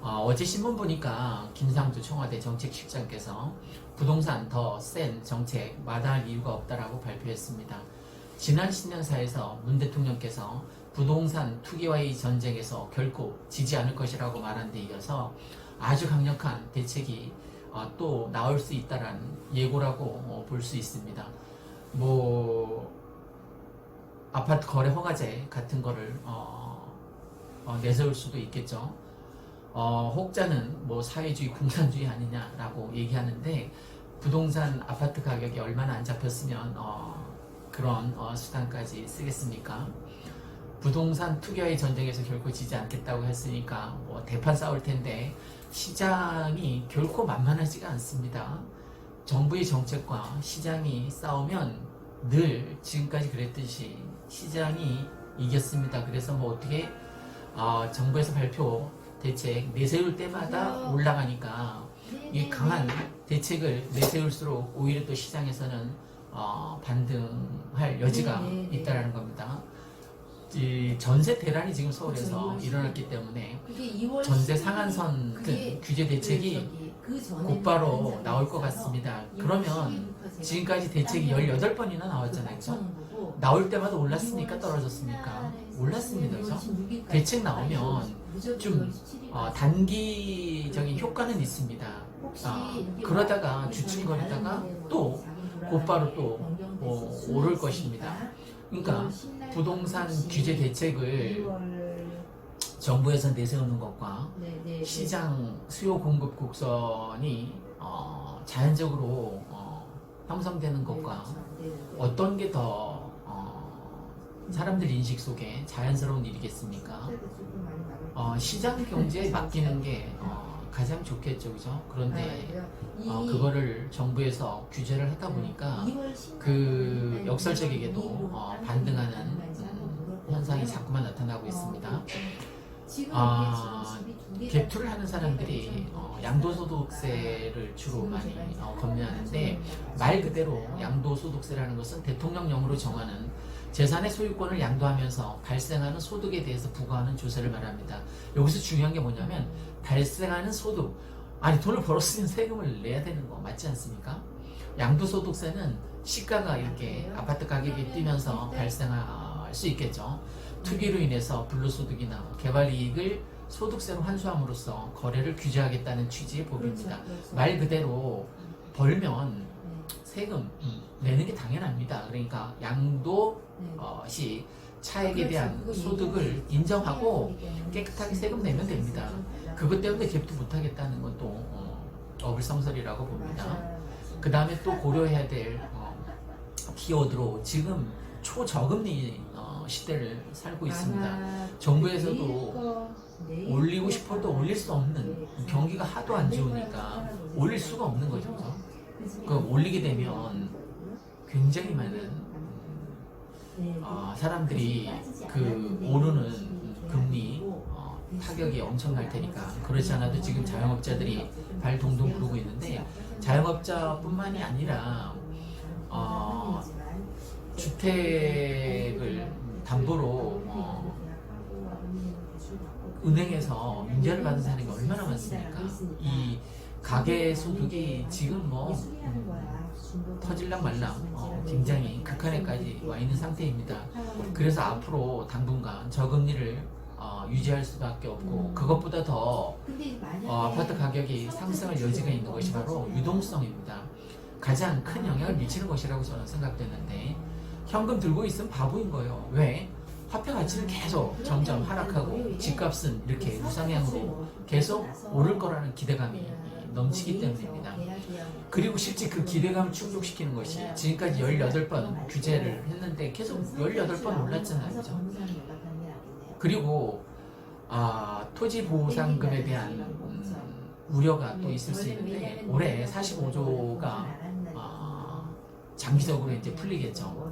어제 신문 보니까 김상조 청와대 정책실장께서 부동산 더 센 정책 마다할 이유가 없다라고 발표했습니다. 지난 신년사에서 문 대통령께서 부동산 투기와의 전쟁에서 결코 지지 않을 것이라고 말한 데 이어서 아주 강력한 대책이 또 나올 수 있다는 예고라고 볼 수 있습니다. 아파트 거래 허가제 같은 거를 내세울 수도 있겠죠. 혹자는 사회주의 공산주의 아니냐라고 얘기하는데 부동산 아파트 가격이 얼마나 안 잡혔으면 그런 수단까지 쓰겠습니까? 부동산 투기와의 전쟁에서 결코 지지 않겠다고 했으니까 대판 싸울 텐데 시장이 결코 만만하지가 않습니다. 정부의 정책과 시장이 싸우면 늘 지금까지 그랬듯이 시장이 이겼습니다. 그래서 어떻게 정부에서 발표 대책 내세울 때마다 올라가니까 이 강한 대책을 내세울수록 오히려 또 시장에서는 반등할 여지가 있다라는 겁니다. 이 전세 대란이 지금 서울에서 일어났기 때문에 전세 상한선 등 규제 대책이 곧바로 나올 것 같습니다. 그러면 지금까지 대책이 18번이나 나왔잖아요. 그죠? 나올 때마다 올랐습니까? 떨어졌습니까? 올랐습니다. 그죠? 대책 나오면 좀 단기적인 효과는 있습니다. 그러다가 주춤거리다가 또 곧바로 또 오를 것입니다. 그러니까 부동산 규제 대책을 정부에서 내세우는 것과 시장 수요 공급 곡선이 자연적으로 형성되는 것과 어떤 게 더 사람들 인식 속에 자연스러운 일이겠습니까? 시장 경제에 맡기는 게 가장 좋겠죠, 그죠? 그런데 그거를 정부에서 규제를 하다 보니까 그 역설적이게도 반등하는 현상이 자꾸만 나타나고 있습니다. 갭투를 하는 사람들이 양도소득세를 주로 많이 검토하는데 말 그대로 양도소득세라는 것은 대통령령으로 정하는 재산의 소유권을 양도하면서 발생하는 소득에 대해서 부과하는 조세를 말합니다. 여기서 중요한 게 뭐냐면 발생하는 소득, 돈을 벌었으면 세금을 내야 되는 거 맞지 않습니까? 양도소득세는 시가가 이렇게 아파트 가격이 뛰면서 발생할 수 있겠죠. 투기로 인해서 불로소득이나 개발이익을 소득세로 환수함으로써 거래를 규제하겠다는 취지의 법입니다. 말 그대로 벌면 세금 내는 게 당연합니다. 그러니까 양도시 차액에 대한 소득을 인정하고 깨끗하게 세금 내면 됩니다. 그것 때문에 갭도 못하겠다는 것도 어불성설이라고 봅니다. 그 다음에 또 고려해야 될 키워드로 지금 초저금리 시대를 살고 있습니다. 정부에서도 올리고 싶어도 올릴 수 없는, 경기가 하도 안 좋으니까 올릴 수가 없는 거죠. 그 올리게 되면 굉장히 많은 사람들이 그 오르는 금리 타격이 엄청날 테니까, 그렇지 않아도 지금 자영업자들이 발 동동 구르고 있는데, 자영업자뿐만이 아니라 주택을 담보로 은행에서 융자를 받은 사람이 얼마나 많습니까? 이 가계 소득이 지금 뭐 터질랑 말랑 굉장히 극한에까지 와 있는 상태입니다. 그래서 앞으로 당분간 저금리를 유지할 수밖에 없고, 그것보다 더 아파트 가격이 상승할 여지가 있는 것이 바로 유동성입니다. 가장 큰 영향을 미치는 것이라고 저는 생각되는데, 현금 들고 있으면 바보인 거예요. 왜? 화폐 가치는 계속 점점 하락하고 집값은 이렇게 우상향으로 계속 오를 거라는 기대감이 넘치기 때문입니다. 그리고 실제 그 기대감을 충족시키는 것이, 지금까지 18번 규제를 했는데 계속 18번 올랐잖아요. 그죠? 그리고 토지 보상금에 대한 우려가 또 있을 수 있는데, 올해 45조가 장기적으로 이제 풀리겠죠.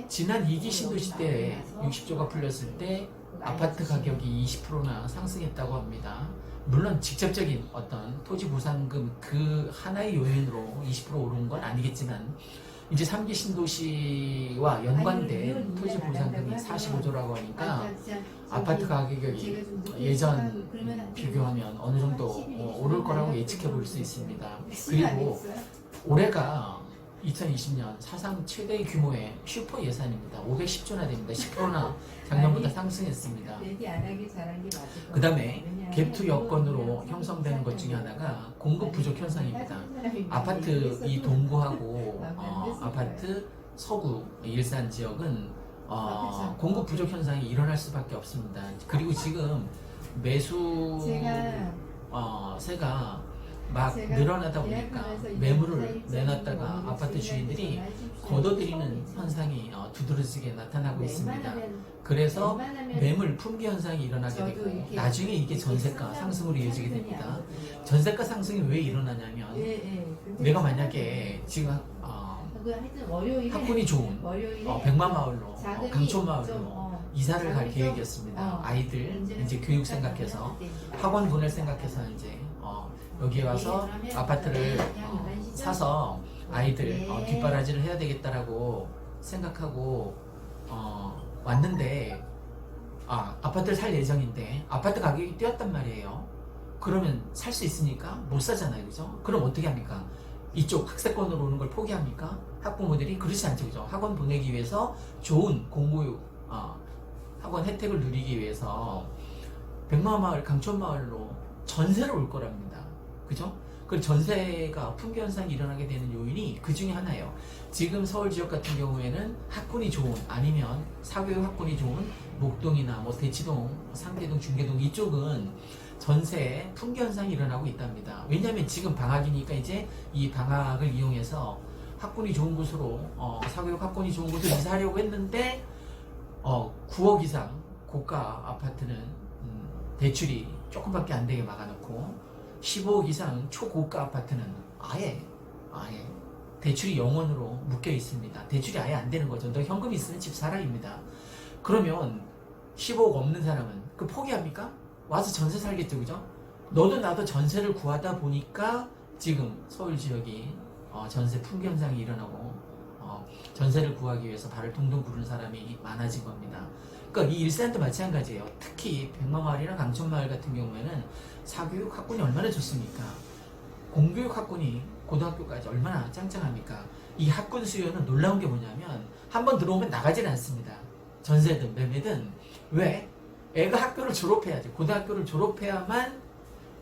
지난 2기 신도시 때 60조가 풀렸을 때 아파트 가격이 20%나 상승했다고 합니다. 물론 직접적인 어떤 토지 보상금 그 하나의 요인으로 20% 오른 건 아니겠지만, 이제 3기 신도시와 연관된 토지 보상금이 45조라고 하니까 아파트 가격이 예전 비교하면 어느 정도 오를 거라고 예측해 볼 수 있습니다. 그리고 올해가 2020년 사상 최대 규모의 슈퍼 예산입니다. 510조나 됩니다. 10%나 작년보다 상승했습니다. 그 다음에 갭투 여건으로 형성되는 것 중에 하나가 공급 부족 현상입니다. 아파트 이 동구하고 아파트 서구 일산 지역은 공급 부족 현상이 일어날 수밖에 없습니다. 그리고 지금 매수세가 막 늘어나다 보니까 매물을 내놨다가 아파트 주인들이 걷어들이는 현상이 두드러지게 나타나고 있습니다. 그래서 매물 품귀 현상이 일어나게 되고, 나중에 이게 전세가 상승으로 이어지게 됩니다. 전세가 상승이 왜 일어나냐면, 내가 만약에 지금 학군이 좋은 백마마을로 강촌마을로 이사를 갈 계획이었습니다. 아이들 이제 교육 생각해서, 학원 보낼 생각해서 이제 여기에 와서 아파트를 사서 아이들 뒷바라지를 해야 되겠다라고 생각하고 왔는데, 아파트를 살 예정인데 아파트 가격이 뛰었단 말이에요. 그러면 살 수 있으니까 못 사잖아요. 그죠? 그럼 어떻게 합니까? 이쪽 학세권으로 오는 걸 포기합니까? 학부모들이 그렇지 않죠. 그죠? 학원 보내기 위해서 좋은 공교육 학원 혜택을 누리기 위해서 백마마을 강촌마을로 전세를 올 거랍니다. 그죠? 그 전세가 품귀 현상이 일어나게 되는 요인이 그 중에 하나예요. 지금 서울 지역 같은 경우에는 학군이 좋은, 아니면 사교육 학군이 좋은 목동이나 뭐 대치동, 상계동, 중계동 이쪽은 전세 품귀 현상이 일어나고 있답니다. 왜냐하면 지금 방학이니까 이제 이 방학을 이용해서 학군이 좋은 곳으로 사교육 학군이 좋은 곳으로 이사하려고 했는데 9억 이상 고가 아파트는 대출이 조금밖에 안 되게 막아놓고, 15억 이상 초고가 아파트는 아예 대출이 0원으로 묶여 있습니다. 대출이 아예 안 되는 거죠. 너 현금 있으면 집 사라입니다. 그러면 15억 없는 사람은 그 포기합니까? 와서 전세 살겠죠. 그죠? 너도 나도 전세를 구하다 보니까 지금 서울 지역이 전세 품귀 현상이 일어나고 전세를 구하기 위해서 발을 동동 구르는 사람이 많아진 겁니다. 그러니까 이 일산도 마찬가지예요. 특히 백마마을이나 강촌마을 같은 경우에는 사교육 학군이 얼마나 좋습니까? 공교육 학군이 고등학교까지 얼마나 짱짱합니까? 이 학군 수요는 놀라운 게 뭐냐면, 한번 들어오면 나가질 않습니다. 전세든 매매든. 왜? 애가 학교를 졸업해야지. 고등학교를 졸업해야만,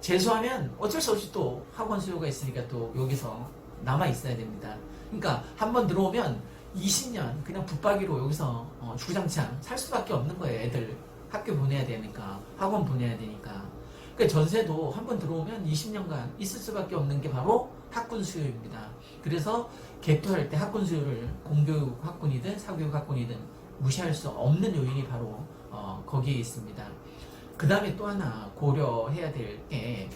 재수하면 어쩔 수 없이 또 학원 수요가 있으니까 또 여기서 남아 있어야 됩니다. 그러니까 한번 들어오면 20년 그냥 붙박이로 여기서 주구장창 살 수밖에 없는 거예요. 애들 학교 보내야 되니까, 학원 보내야 되니까. 그러니까 전세도 한번 들어오면 20년간 있을 수밖에 없는 게 바로 학군 수요입니다. 그래서 개토할 때 학군 수요를 공교육 학군이든 사교육 학군이든 무시할 수 없는 요인이 바로 거기에 있습니다. 그 다음에 또 하나 고려해야 될 게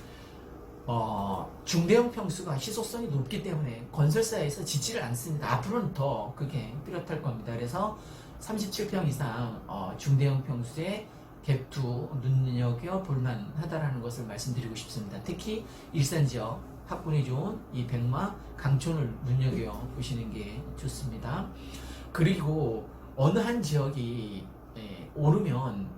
중대형 평수가 희소성이 높기 때문에 건설사에서 짓지를 않습니다. 앞으로는 더 그게 뚜렷할 겁니다. 그래서 37평 이상 중대형 평수에 갭투 눈여겨 볼만하다라는 것을 말씀드리고 싶습니다. 특히 일산 지역 학군이 좋은 이 백마 강촌을 눈여겨 보시는 게 좋습니다. 그리고 어느 한 지역이 오르면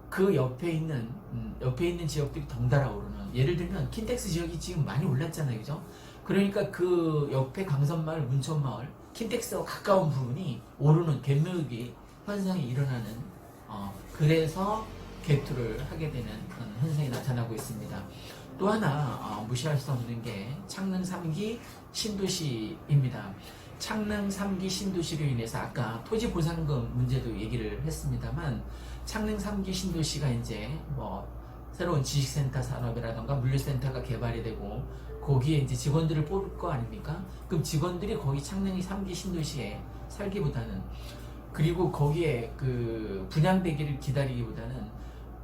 그 옆에 있는 지역들이 덩달아 오르는, 예를 들면 킨텍스 지역이 지금 많이 올랐잖아요, 그죠? 그러니까 그 옆에 강선마을, 문천마을, 킨텍스와 가까운 부분이 오르는 갭묘기 현상이 일어나는, 그래서 갭투를 하게 되는 그런 현상이 나타나고 있습니다. 또 하나 무시할 수 없는 게 창릉 3기 신도시입니다. 창릉 3기 신도시로 인해서 아까 토지보상금 문제도 얘기를 했습니다만, 창릉 3기 신도시가 이제 새로운 지식센터 산업이라던가 물류센터가 개발이 되고 거기에 이제 직원들을 뽑을 거 아닙니까? 그럼 직원들이 거기 창릉 3기 신도시에 살기보다는, 그리고 거기에 그 분양되기를 기다리기보다는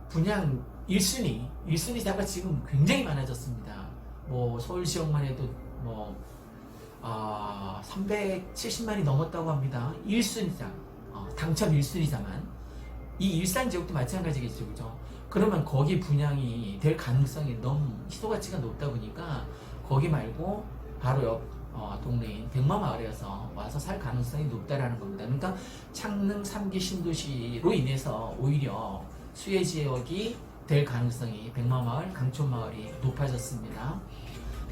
분양 1순위자가 지금 굉장히 많아졌습니다. 서울 지역만 해도 370만이 넘었다고 합니다. 1순위자, 당첨 1순위자만. 이 일산 지역도 마찬가지겠죠, 그죠? 그러면 거기 분양이 될 가능성이 너무 희소가치가 높다 보니까 거기 말고 바로 옆 동네인 백마마을에서 와서 살 가능성이 높다라는 겁니다. 그러니까 창릉 3기 신도시로 인해서 오히려 수혜 지역이 될 가능성이 백마마을, 강촌마을이 높아졌습니다.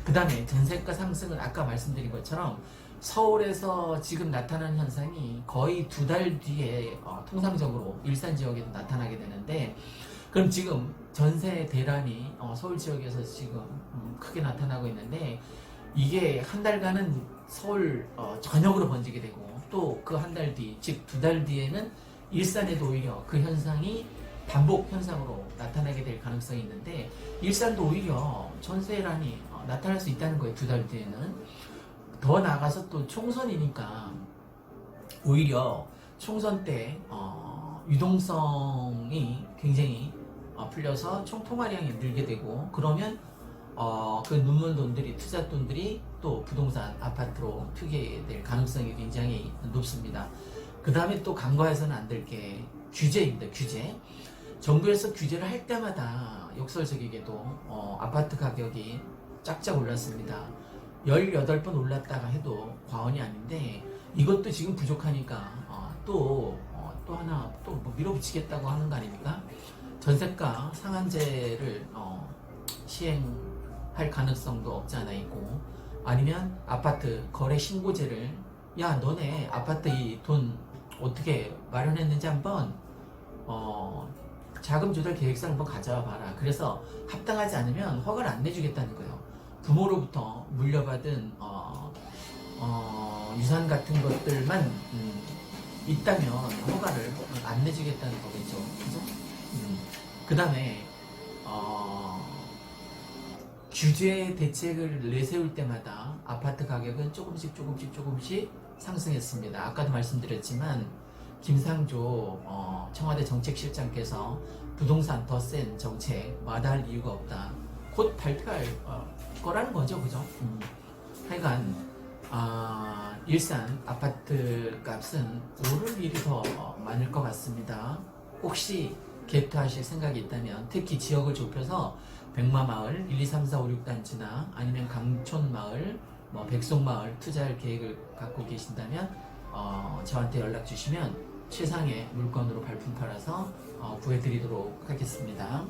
그 다음에 전세가 상승은 아까 말씀드린 것처럼 서울에서 지금 나타나는 현상이 거의 2달 뒤에 통상적으로 일산 지역에도 나타나게 되는데, 그럼 지금 전세 대란이 서울 지역에서 지금 크게 나타나고 있는데, 이게 한 달간은 서울 전역으로 번지게 되고, 또 그 한 달 뒤, 즉 2달 뒤에는 일산에도 오히려 그 현상이 반복 현상으로 나타나게 될 가능성이 있는데, 일산도 오히려 전세란이 나타날 수 있다는 거예요. 2달 뒤에는. 더 나아가서 또 총선이니까 오히려 총선 때 유동성이 굉장히 풀려서 총통화량이 늘게 되고, 그러면 그 눈물 돈들이, 투자 돈들이 또 부동산 아파트로 튀게 될 가능성이 굉장히 높습니다. 그 다음에 또 간과해서는 안 될 게 규제입니다. 규제. 정부에서 규제를 할 때마다 역설적이게도 아파트 가격이 쫙쫙 올랐습니다. 18번 올랐다가 해도 과언이 아닌데, 이것도 지금 부족하니까 또 하나 또 밀어붙이겠다고 하는 거 아닙니까? 전세가 상한제를 시행할 가능성도 없지 않아 있고, 아니면 아파트 거래 신고제를, 야 너네 아파트 이 돈 어떻게 마련했는지 한번 자금 조달 계획서 한번 가져와 봐라. 그래서 합당하지 않으면 허가를 안 내주겠다는 거예요. 부모로부터 물려받은 유산 같은 것들만 있다면 허가를 안 내주겠다는 거겠죠. 그죠? 그 다음에 규제 대책을 내세울 때마다 아파트 가격은 조금씩 상승했습니다. 아까도 말씀드렸지만 김상조 청와대 정책실장께서 부동산 더 센 정책 마다할 이유가 없다, 곧 발표할 거라는 거죠, 그죠? 하여간 일산 아파트 값은 오를 일이 더 많을 것 같습니다. 혹시 갭투하실 생각이 있다면, 특히 지역을 좁혀서 백마마을 1, 2, 3, 4, 5, 6단지나 아니면 강촌마을, 백송마을 투자할 계획을 갖고 계신다면 저한테 연락 주시면 최상의 물건으로 발품 팔아서 구해드리도록 하겠습니다.